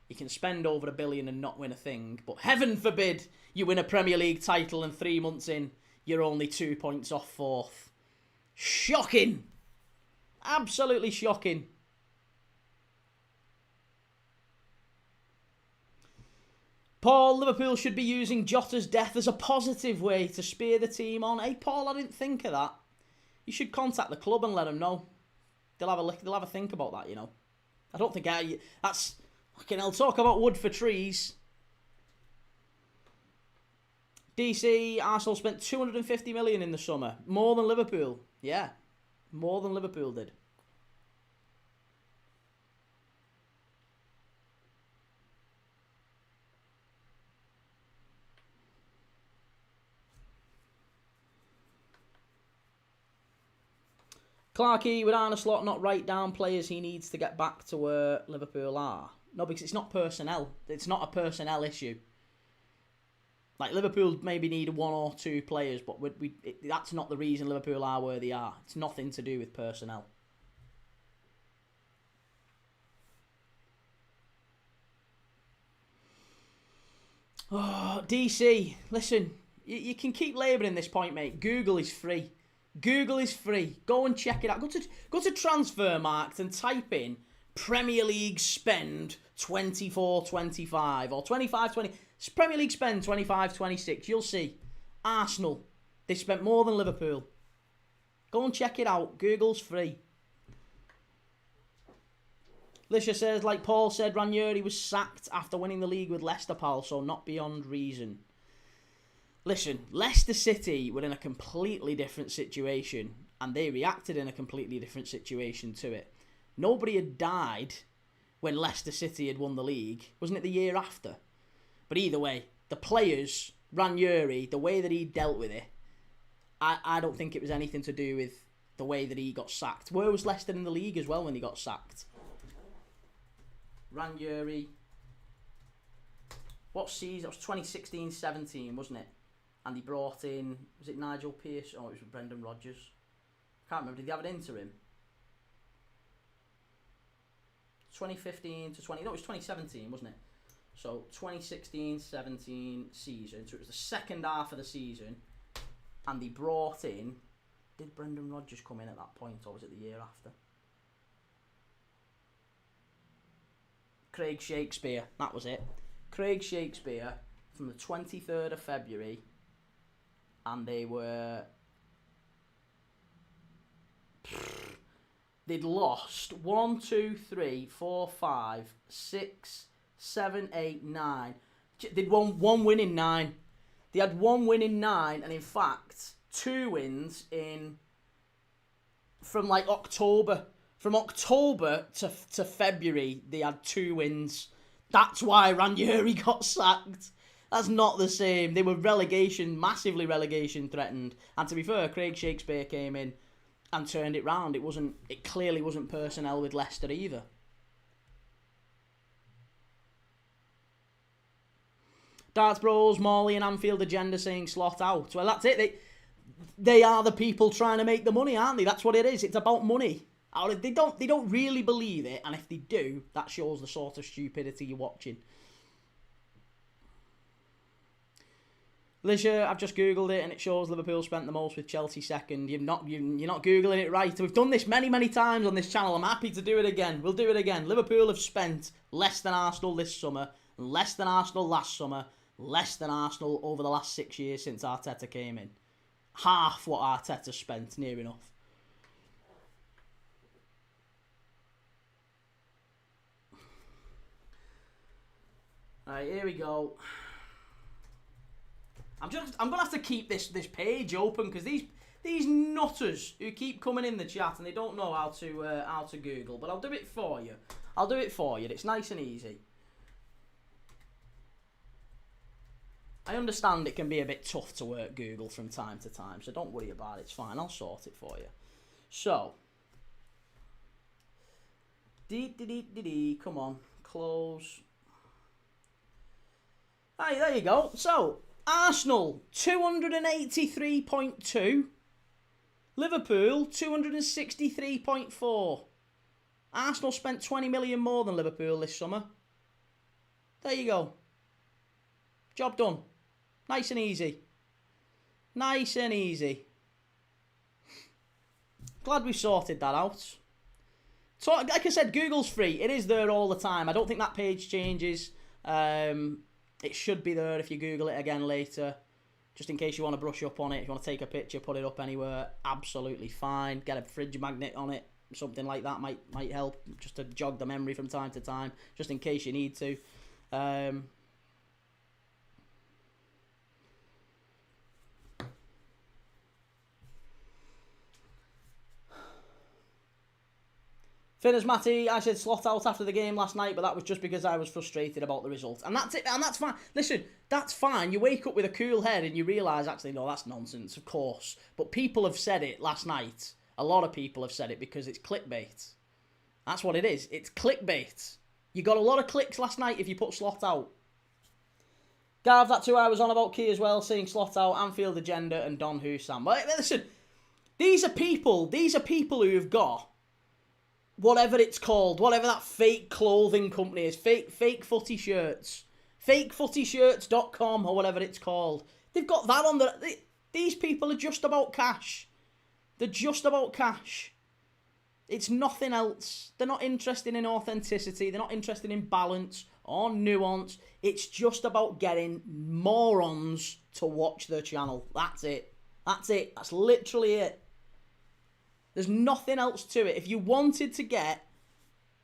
You can spend over $1 billion and not win a thing, but heaven forbid you win a Premier League title and 3 months in, you're only 2 points off fourth. Shocking! Absolutely shocking. Paul, Liverpool should be using Jota's death as a positive way to spear the team on. Hey, Paul, I didn't think of that. You should contact the club and let them know. They'll have a think about that, I don't think that's... Fucking hell, talk about wood for trees. DC, Arsenal spent 250 million in the summer. More than Liverpool. Yeah, more than Liverpool did. Clarkey, would Arne Slot not write down players he needs to get back to where Liverpool are? No, because it's not personnel. It's not a personnel issue. Like, Liverpool maybe need 1 or 2 players, but that's not the reason Liverpool are where they are. It's nothing to do with personnel. Oh, DC, listen, you can keep labouring this point, mate. Google is free. Google is free. Go and check it out. Go to Transfermarkt and type in Premier League spend 24-25 or 25-20. Premier League spend 25-26. You'll see. Arsenal, they spent more than Liverpool. Go and check it out. Google's free. Lisha says, like Paul said, Ranieri was sacked after winning the league with Leicester, pal, so not beyond reason. Listen, Leicester City were in a completely different situation, and they reacted in a completely different situation to it. Nobody had died when Leicester City had won the league. Wasn't it the year after? But either way, the players, Ranieri, the way that he dealt with it, I don't think it was anything to do with the way that he got sacked. Where was Leicester in the league as well when he got sacked? Ranieri. What season? It was 2016-17, wasn't it? And he brought in, was it Nigel Pearce? Oh, it was Brendan Rodgers. Can't remember. Did they have an interim? 2015 to 20. No, it was 2017, wasn't it? So 2016-17 season. So it was the second half of the season, and they brought in. Did Brendan Rodgers come in at that point, or was it the year after? Craig Shakespeare. That was it. Craig Shakespeare from the 23rd of February, and they were. They'd lost 1, 2, 3, 4, 5, 6, 7, 8, 9. They'd won 1 win in 9. They had 1 win in 9, and in fact, 2 wins from like October. From October to February, they had 2 wins. That's why Ranieri got sacked. That's not the same. They were massively relegation threatened. And to be fair, Craig Shakespeare came in and turned it round. It clearly wasn't personnel with Leicester either. Darts Bros, Morley and Anfield Agenda saying slot out. Well, that's it. They are the people trying to make the money, aren't they? That's what it is. It's about money. They don't really believe it, and if they do, that shows the sort of stupidity you're watching. Lisha, I've just Googled it, and it shows Liverpool spent the most with Chelsea second. You're not Googling it right. We've done this many times on this channel. I'm happy to do it again. We'll do it again. Liverpool have spent less than Arsenal this summer, less than Arsenal last summer, less than Arsenal over the last 6 years since Arteta came in. Half what Arteta spent, near enough. Alright, here we go. I'm gonna have to keep this page open because these nutters who keep coming in the chat and they don't know how to Google, but I'll do it for you. It's nice and easy. I understand it can be a bit tough to work Google from time to time, so don't worry about it. It's fine. I'll sort it for you. So, come on, close. Hey, there you go. So, Arsenal, 283.2. Liverpool, 263.4. Arsenal spent 20 million more than Liverpool this summer. There you go. Job done. Nice and easy. Nice and easy. Glad we sorted that out. So, like I said, Google's free. It is there all the time. I don't think that page changes. It should be there if you Google it again later. Just in case you want to brush up on it. If you want to take a picture, put it up anywhere. Absolutely fine. Get a fridge magnet on it. Something like that might help. Just to jog the memory from time to time. Just in case you need to. Finners Matty, I said slot out after the game last night, but that was just because I was frustrated about the result. And that's it, and that's fine. Listen, that's fine. You wake up with a cool head and you realise, actually, no, that's nonsense, of course. But people have said it last night. A lot of people have said it because it's clickbait. That's what it is. It's clickbait. You got a lot of clicks last night if you put slot out. Gav, that's who I was on about key as well, saying slot out, Anfield Agenda and Don Hussam. But listen, these are people who have got whatever it's called, whatever that fake clothing company is, fake footy shirts, fakeFootyShirts.com or whatever it's called. They've got that on the. These people are just about cash. They're just about cash. It's nothing else. They're not interested in authenticity. They're not interested in balance or nuance. It's just about getting morons to watch their channel. That's it. That's it. That's literally it. There's nothing else to it. If you wanted to get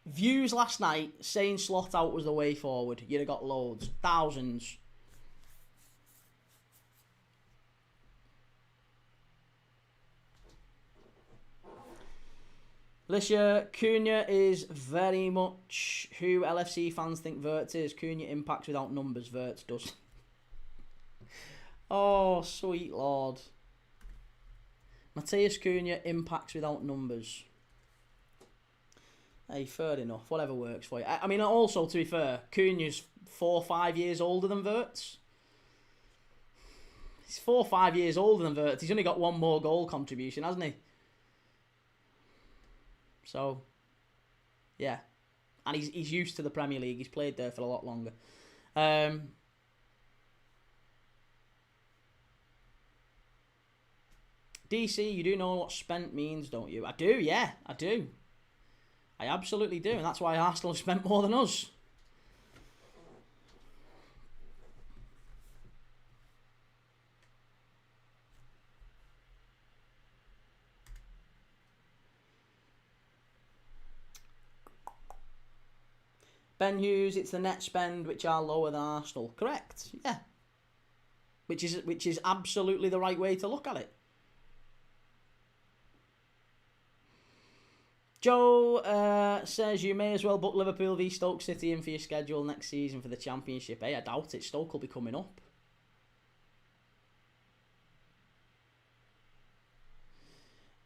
views last night saying slot out was the way forward, you'd have got loads. Thousands. Alicia, Cunha is very much who LFC fans think Wirtz is. Cunha impacts without numbers, Wirtz does. Oh, sweet lord. Matheus Cunha impacts without numbers. Hey, fair enough. Whatever works for you. I mean, also, to be fair, Cunha's 4 or 5 years older than Wirtz. He's 4 or 5 years older than Wirtz. He's only got one more goal contribution, hasn't he? So, yeah. And he's used to the Premier League. He's played there for a lot longer. DC, you do know what spent means, don't you? I do, yeah. I do. I absolutely do. And that's why Arsenal have spent more than us. Ben Hughes, it's the net spend which are lower than Arsenal. Correct, yeah. Which is absolutely the right way to look at it. Joe says you may as well book Liverpool v Stoke City in for your schedule next season for the Championship. Hey, I doubt it. Stoke will be coming up.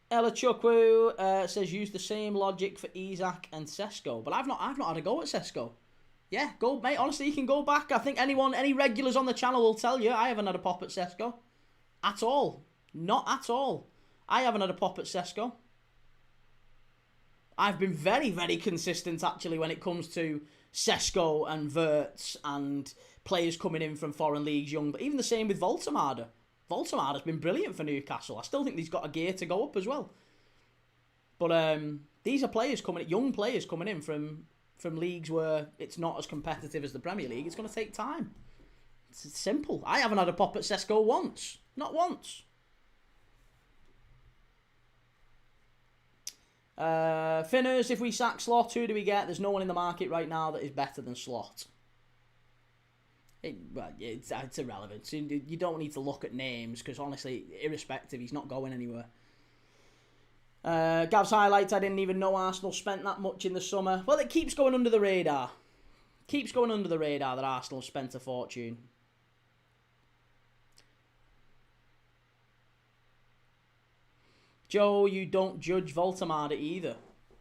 Ella Chukwu says use the same logic for Isak and Sesko, but I've not had a go at Sesko. Yeah, go mate. Honestly, you can go back. I think any regulars on the channel will tell you I haven't had a pop at Sesko at all. Not at all. I haven't had a pop at Sesko. I've been very, very consistent, actually, when it comes to Sesko and Wirtz and players coming in from foreign leagues young. But even the same with Voltemade. Voltemade's been brilliant for Newcastle. I still think he's got a gear to go up as well. But these are young players coming in from leagues where it's not as competitive as the Premier League. It's going to take time. It's simple. I haven't had a pop at Sesko once. Not once. Finners, if we sack Slot, who do we get? There's no one in the market right now that is better than Slot. It's irrelevant. You don't need to look at names because, honestly, irrespective, he's not going anywhere. Gav's highlights, I didn't even know Arsenal spent that much in the summer. Well, it keeps going under the radar. Keeps going under the radar that Arsenal spent a fortune. Joe, you don't judge Voltemade either.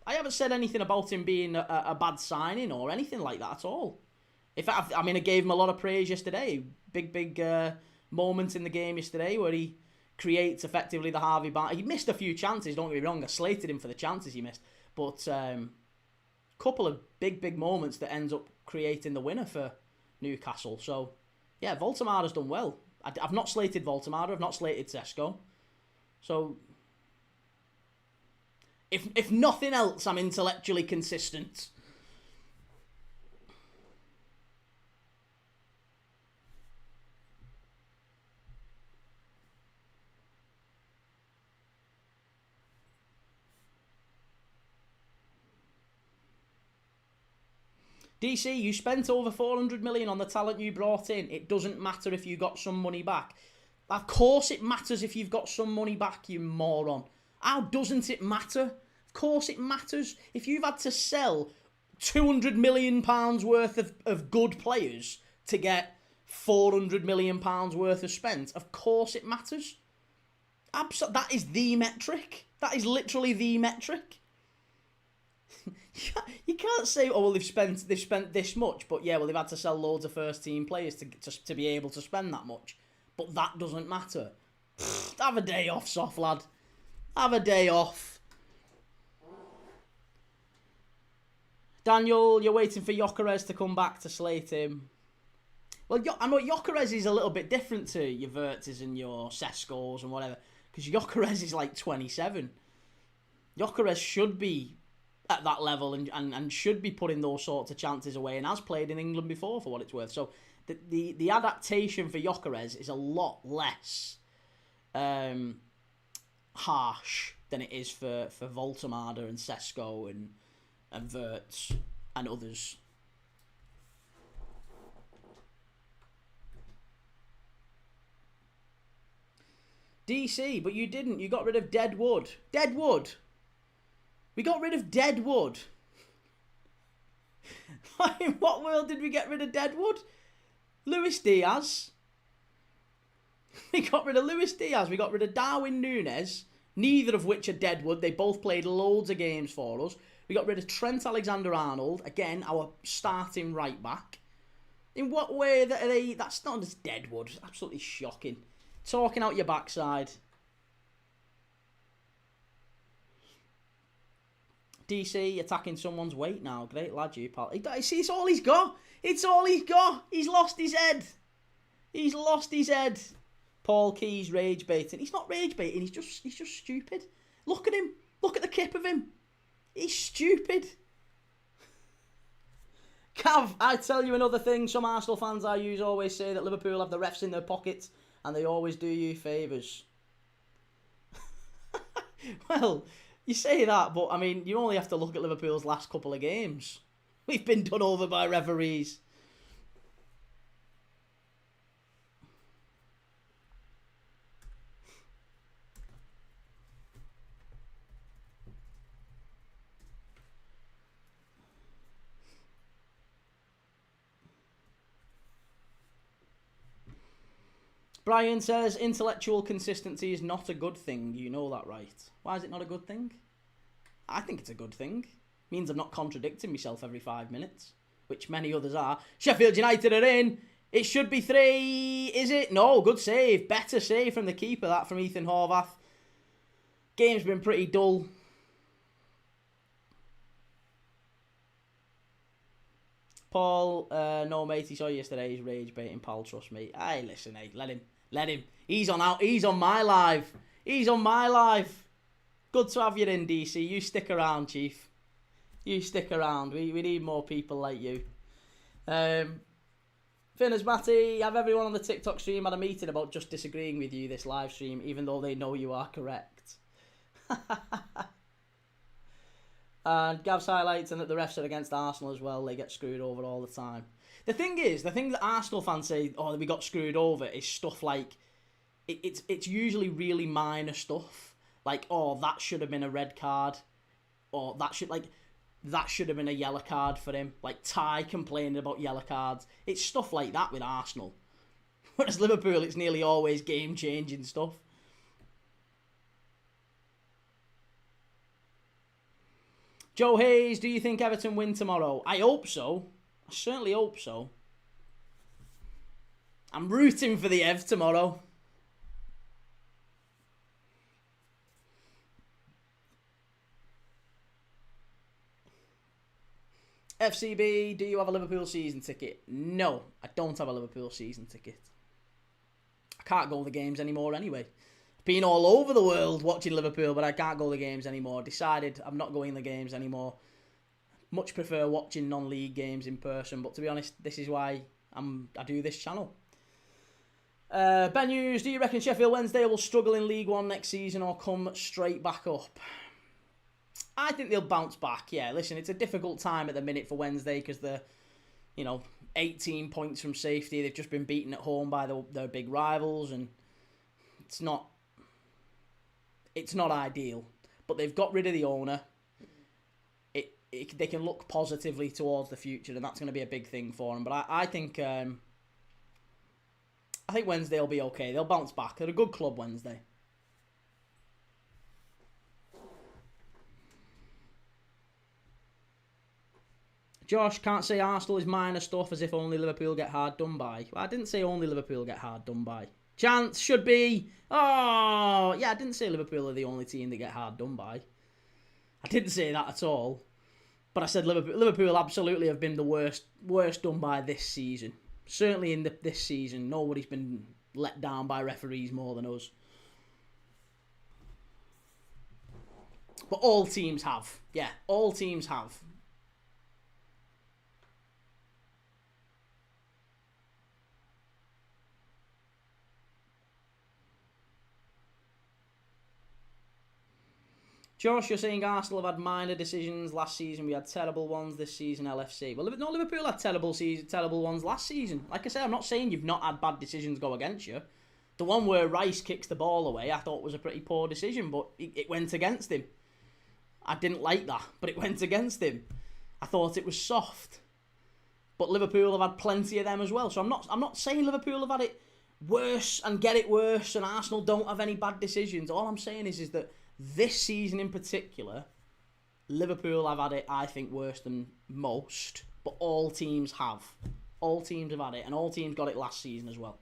I haven't said anything about him being a bad signing or anything like that at all. In fact, I gave him a lot of praise yesterday. Big moment in the game yesterday where he creates effectively the Harvey Barnes. He missed a few chances, don't get me wrong. I slated him for the chances he missed. But couple of big moments that ends up creating the winner for Newcastle. So, yeah, Voltemade's done well. I've not slated Voltemade. I've not slated Sesko. So, if nothing else, I'm intellectually consistent. DC, you spent over 400 million on the talent you brought in. It doesn't matter if you got some money back. Of course it matters if you've got some money back, you moron. How doesn't it matter? Of course it matters. If you've had to sell £200 million worth of good players to get £400 million worth of spent, of course it matters. That is the metric. That is literally the metric. You can't say, oh well, they've spent this much, but yeah, well they've had to sell loads of first team players to be able to spend that much. But that doesn't matter. Have a day off, soft lad. Have a day off. Daniel, you're waiting for Gyökeres to come back to slate him. Well, I know Gyökeres is a little bit different to your Wirtzes and your Seskos and whatever. Because Gyökeres is like 27. Gyökeres should be at that level and should be putting those sorts of chances away, and has played in England before, for what it's worth. So the adaptation for Gyökeres is a lot less harsh than it is for Voltemada and Sesko and Wirtz and others. DC, but you didn't. You got rid of Deadwood. Deadwood! We got rid of Deadwood. In what world did we get rid of Deadwood? Luis Diaz. We got rid of Luis Diaz. We got rid of Darwin Núñez. Neither of which are Deadwood. They both played loads of games for us. We got rid of Trent Alexander-Arnold. Again, our starting right back. In what way are they? That's not just Deadwood. Absolutely shocking. Talking out your backside. DC attacking someone's weight now. Great lad, you pal. See, it's all he's got. It's all he's got. He's lost his head. He's lost his head. Paul Keys rage baiting. He's not rage baiting. He's just stupid. Look at him. Look at the kip of him. He's stupid. Cav, I tell you another thing. Some Arsenal fans I use always say that Liverpool have the refs in their pockets and they always do you favours. Well, you say that, but I mean, you only have to look at Liverpool's last couple of games. We've been done over by referees. Brian says, intellectual consistency is not a good thing. You know that, right? Why is it not a good thing? I think it's a good thing. It means I'm not contradicting myself every 5 minutes, which many others are. Sheffield United are in. It should be 3. Is it? No, good save. Better save from the keeper, that from Ethan Horvath. Game's been pretty dull. Paul, no mate, he saw you yesterday. He's rage baiting, pal, trust me. Aye, listen, hey, let him. Let him. He's on out. He's on my live. He's on my live. Good to have you in, DC. You stick around, Chief. You stick around. We need more people like you. Finners Matty, have everyone on the TikTok stream had a meeting about just disagreeing with you this live stream, even though they know you are correct. And Gav's highlights and that the refs are against Arsenal as well. They get screwed over all the time. The thing that Arsenal fans say, oh, we got screwed over, is stuff like, it's usually really minor stuff. Like, oh, that should have been a red card. Or that should have been a yellow card for him. Like, Ty complaining about yellow cards. It's stuff like that with Arsenal. Whereas Liverpool, it's nearly always game-changing stuff. Joe Hayes, do you think Everton win tomorrow? I hope so. I certainly hope so. I'm rooting for the Ev tomorrow. FCB, do you have a Liverpool season ticket? No, I don't have a Liverpool season ticket. I can't go to the games anymore anyway. I've been all over the world watching Liverpool, but I can't go to the games anymore. Decided I'm not going to the games anymore. Much prefer watching non-league games in person, but to be honest, this is why I do this channel. Ben Hughes, do you reckon Sheffield Wednesday will struggle in League One next season or come straight back up? I think they'll bounce back, yeah. Listen, it's a difficult time at the minute for Wednesday because they're, 18 points from safety. They've just been beaten at home by their big rivals, and it's not ideal. But they've got rid of the owner. They can look positively towards the future, and that's going to be a big thing for them. But I think Wednesday will be okay. They'll bounce back. They're a good club, Wednesday. Josh, can't say Arsenal is minor stuff as if only Liverpool get hard done by. Well, I didn't say only Liverpool get hard done by. Chance should be. Oh, yeah, I didn't say Liverpool are the only team that get hard done by. I didn't say that at all. But I said Liverpool absolutely have been the worst done by this season. Certainly in this season, nobody's been let down by referees more than us. But all teams have. Yeah, all teams have. Josh, you're saying Arsenal have had minor decisions last season. We had terrible ones this season, LFC. Well, no, Liverpool had terrible ones last season. Like I say, I'm not saying you've not had bad decisions go against you. The one where Rice kicks the ball away, I thought was a pretty poor decision, but it went against him. I didn't like that, but it went against him. I thought it was soft. But Liverpool have had plenty of them as well. So I'm not saying Liverpool have had it worse and get it worse and Arsenal don't have any bad decisions. All I'm saying is that this season in particular, Liverpool have had it, I think, worse than most, but all teams have. All teams have had it, and all teams got it last season as well.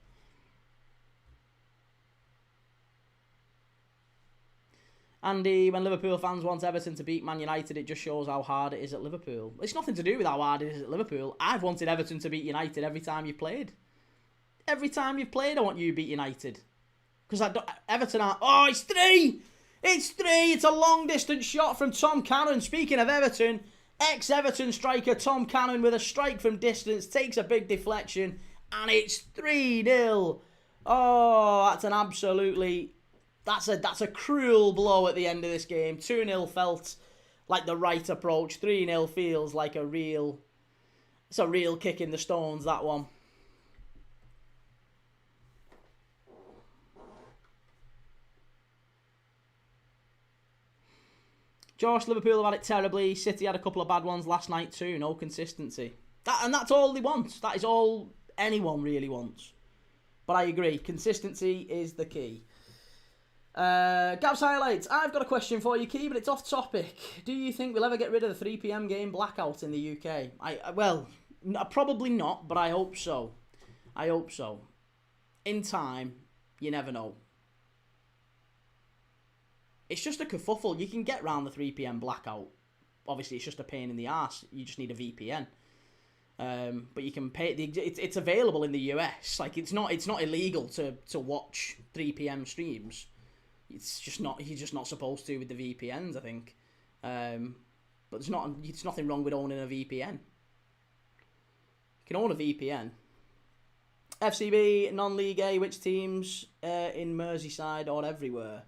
Andy, when Liverpool fans want Everton to beat Man United, it just shows how hard it is at Liverpool. It's nothing to do with how hard it is at Liverpool. I've wanted Everton to beat United every time you've played. Every time you've played, I want you to beat United. Because Everton are... Oh, it's 3! It's 3! It's a long-distance shot from Tom Cannon. Speaking of Everton, ex-Everton striker Tom Cannon with a strike from distance takes a big deflection, and it's 3-0. Oh, that's an absolutely... That's a cruel blow at the end of this game. 2-0 felt like the right approach. 3-0 feels like a real... It's a real kick in the stones, that one. Josh, Liverpool have had it terribly. City had a couple of bad ones last night too. No consistency. That's all they want. That is all anyone really wants. But I agree. Consistency is the key. Gab's Highlights. I've got a question for you, Key, but it's off topic. Do you think we'll ever get rid of the 3 PM game blackout in the UK? Well, probably not, but I hope so. I hope so. In time, you never know. It's just a kerfuffle. You can get round the 3 PM blackout. Obviously, it's just a pain in the arse. You just need a VPN. But you can pay. It's available in the US. Like it's not illegal to watch 3 PM streams. It's just not. You're just not supposed to with the VPNs, I think. But it's nothing wrong with owning a VPN. You can own a VPN. FCB non-league A. Which teams in Merseyside or everywhere?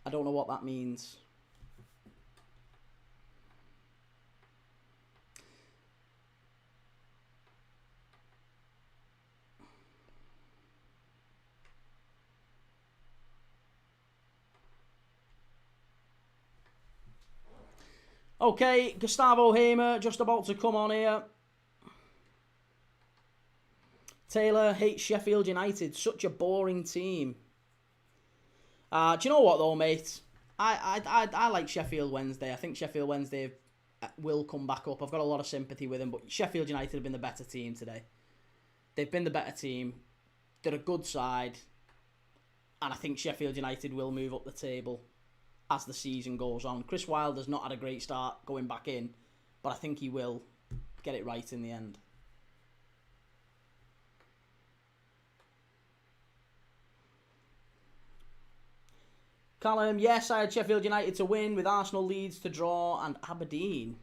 I don't know what that means. Okay, Gustavo Hamer just about to come on here. Taylor hates Sheffield United. Such a boring team. Do you know what though, mate? I like Sheffield Wednesday. I think Sheffield Wednesday will come back up. I've got a lot of sympathy with them, but Sheffield United have been the better team today. They've been the better team. They're a good side. And I think Sheffield United will move up the table as the season goes on. Chris Wilder's not had a great start going back in, but I think he will get it right in the end. Callum, yes, I had Sheffield United to win with Arsenal, Leeds to draw and Aberdeen.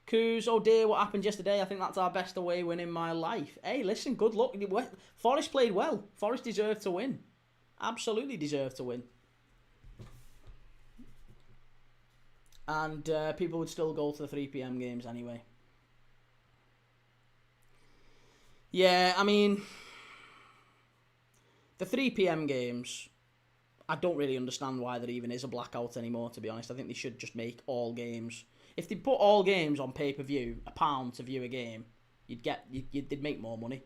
Coos, oh dear, what happened yesterday? I think that's our best away win in my life. Hey, listen, good luck. Forest played well. Forest deserved to win. Absolutely deserved to win. And people would still go to the 3 PM games anyway. Yeah, I mean, the 3 PM games, I don't really understand why there even is a blackout anymore, to be honest. I think they should just make all games. If they put all games on pay-per-view, £1 to view a game, they'd make more money.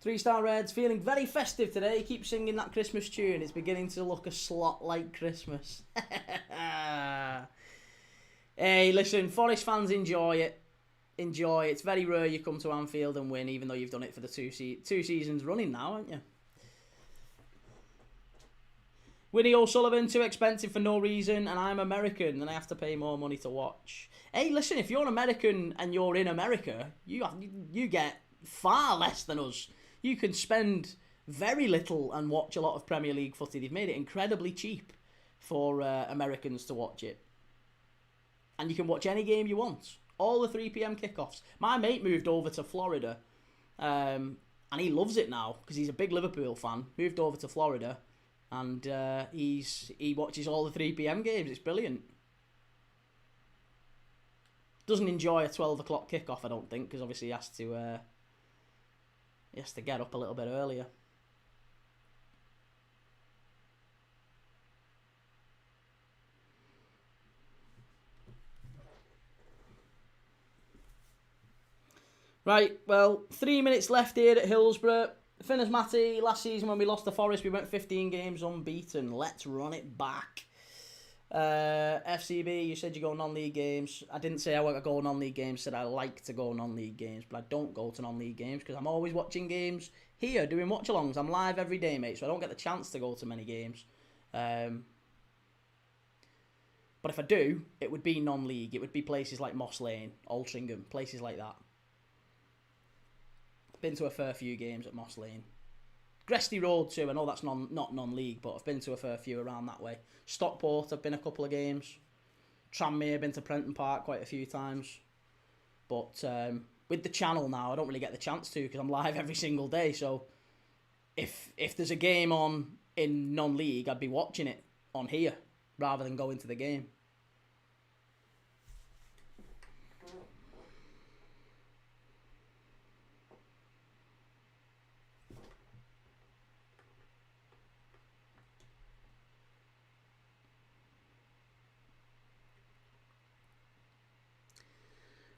Three-star Reds, feeling very festive today. Keep singing that Christmas tune. It's beginning to look a slot like Christmas. Hey, listen, Forest fans enjoy it. enjoy. It's very rare you come to Anfield and win, even though you've done it for the two seasons running now, haven't you? Winnie O'Sullivan, too expensive for no reason, and I'm American, and I have to pay more money to watch. Hey, listen, if you're American and you're in America, you get far less than us. You can spend very little and watch a lot of Premier League footy. They've made it incredibly cheap for Americans to watch it. And you can watch any game you want. All the 3 p.m. kickoffs. My mate moved over to Florida, and he loves it now because he's a big Liverpool fan. Moved over to Florida. And he watches all the 3 p.m. games. It's brilliant. Doesn't enjoy a 12 o'clock kickoff, I don't think, because obviously he has to get up a little bit earlier. Right, well, 3 minutes left here at Hillsborough. Finners Matty, last season when we lost to Forest, we went 15 games unbeaten. Let's run it back. FCB, you said you go non-league games. I didn't say I want to go non-league games. I said I like to go non-league games, but I don't go to non-league games because I'm always watching games here, doing watch-alongs. I'm live every day, mate, so I don't get the chance to go to many games. But if I do, it would be non-league. It would be places like Moss Lane, Altrincham, places like that. Been to a fair few games at Moss Lane. Gresty Road too. I know that's not non-league, but I've been to a fair few around that way. Stockport, I've been a couple of games. Tranmere, been to Prenton Park quite a few times. But with the channel now, I don't really get the chance to because I'm live every single day. So if there's a game on in non-league, I'd be watching it on here rather than going to the game.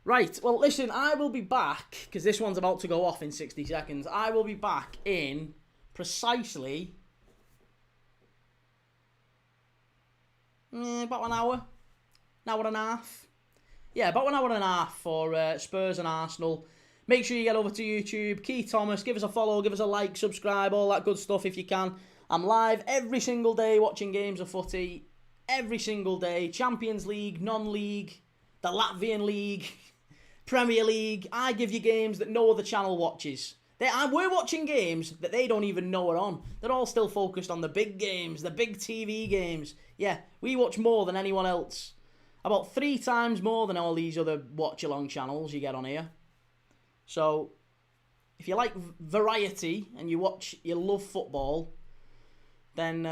Right, well, listen, I will be back, because this one's about to go off in 60 seconds. I will be back in precisely about an hour and a half. Yeah, about an hour and a half for Spurs and Arsenal. Make sure you get over to YouTube, Keith Thomas, give us a follow, give us a like, subscribe, all that good stuff if you can. I'm live every single day watching games of footy, every single day. Champions League, non-league, the Latvian League, Premier League. I give you games that no other channel watches. We're watching games that they don't even know are on. They're all still focused on the big games, the big TV games. Yeah, we watch more than anyone else. About 3 times more than all these other watch-along channels you get on here. So, if you like variety and you love football, then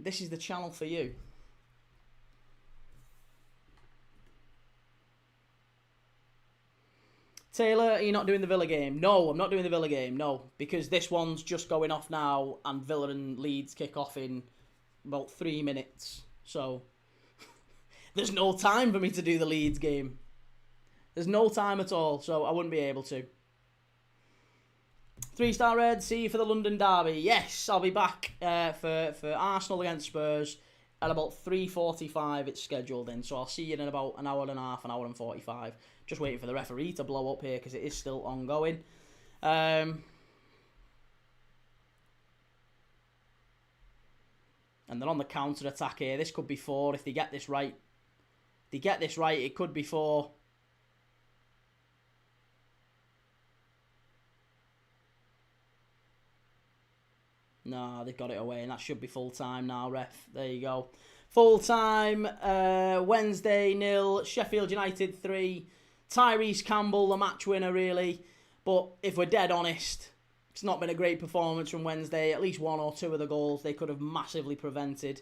this is the channel for you. Taylor, are you not doing the Villa game? No, I'm not doing the Villa game, no. Because this one's just going off now and Villa and Leeds kick off in about 3 minutes. So, there's no time for me to do the Leeds game. There's no time at all, so I wouldn't be able to. 3-star Red, see you for the London derby. Yes, I'll be back for Arsenal against Spurs at about 3:45 it's scheduled in. So I'll see you in about an hour and a half, an hour and 45. Just waiting for the referee to blow up here because it is still ongoing. And then on the counter-attack here, this could be 4 if they get this right. If they get this right, it could be 4. No, they've got it away, and that should be full-time now, ref. There you go. Full-time, Wednesday 0, Sheffield United 3. Tyrese Campbell, the match winner, really. But if we're dead honest, it's not been a great performance from Wednesday. At least 1 or 2 of the goals they could have massively prevented.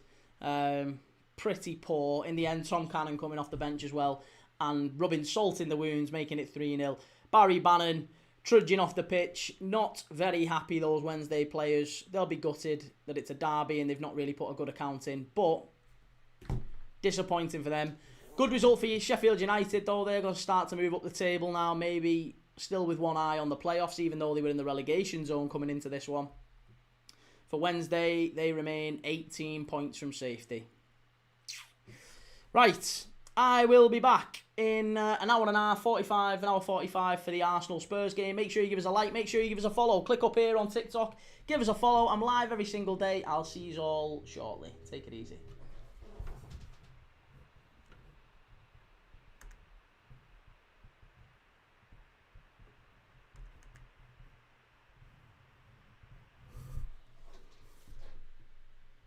Pretty poor. In the end, Tom Cannon coming off the bench as well and rubbing salt in the wounds, making it 3-0. Barry Bannon trudging off the pitch. Not very happy, those Wednesday players. They'll be gutted that it's a derby and they've not really put a good account in. But disappointing for them. Good result for Sheffield United, though. They're going to start to move up the table now. Maybe still with one eye on the playoffs, even though they were in the relegation zone coming into this one. For Wednesday, they remain 18 points from safety. Right. I will be back in an hour and a half, 45, an hour 45 for the Arsenal-Spurs game. Make sure you give us a like. Make sure you give us a follow. Click up here on TikTok. Give us a follow. I'm live every single day. I'll see you all shortly. Take it easy.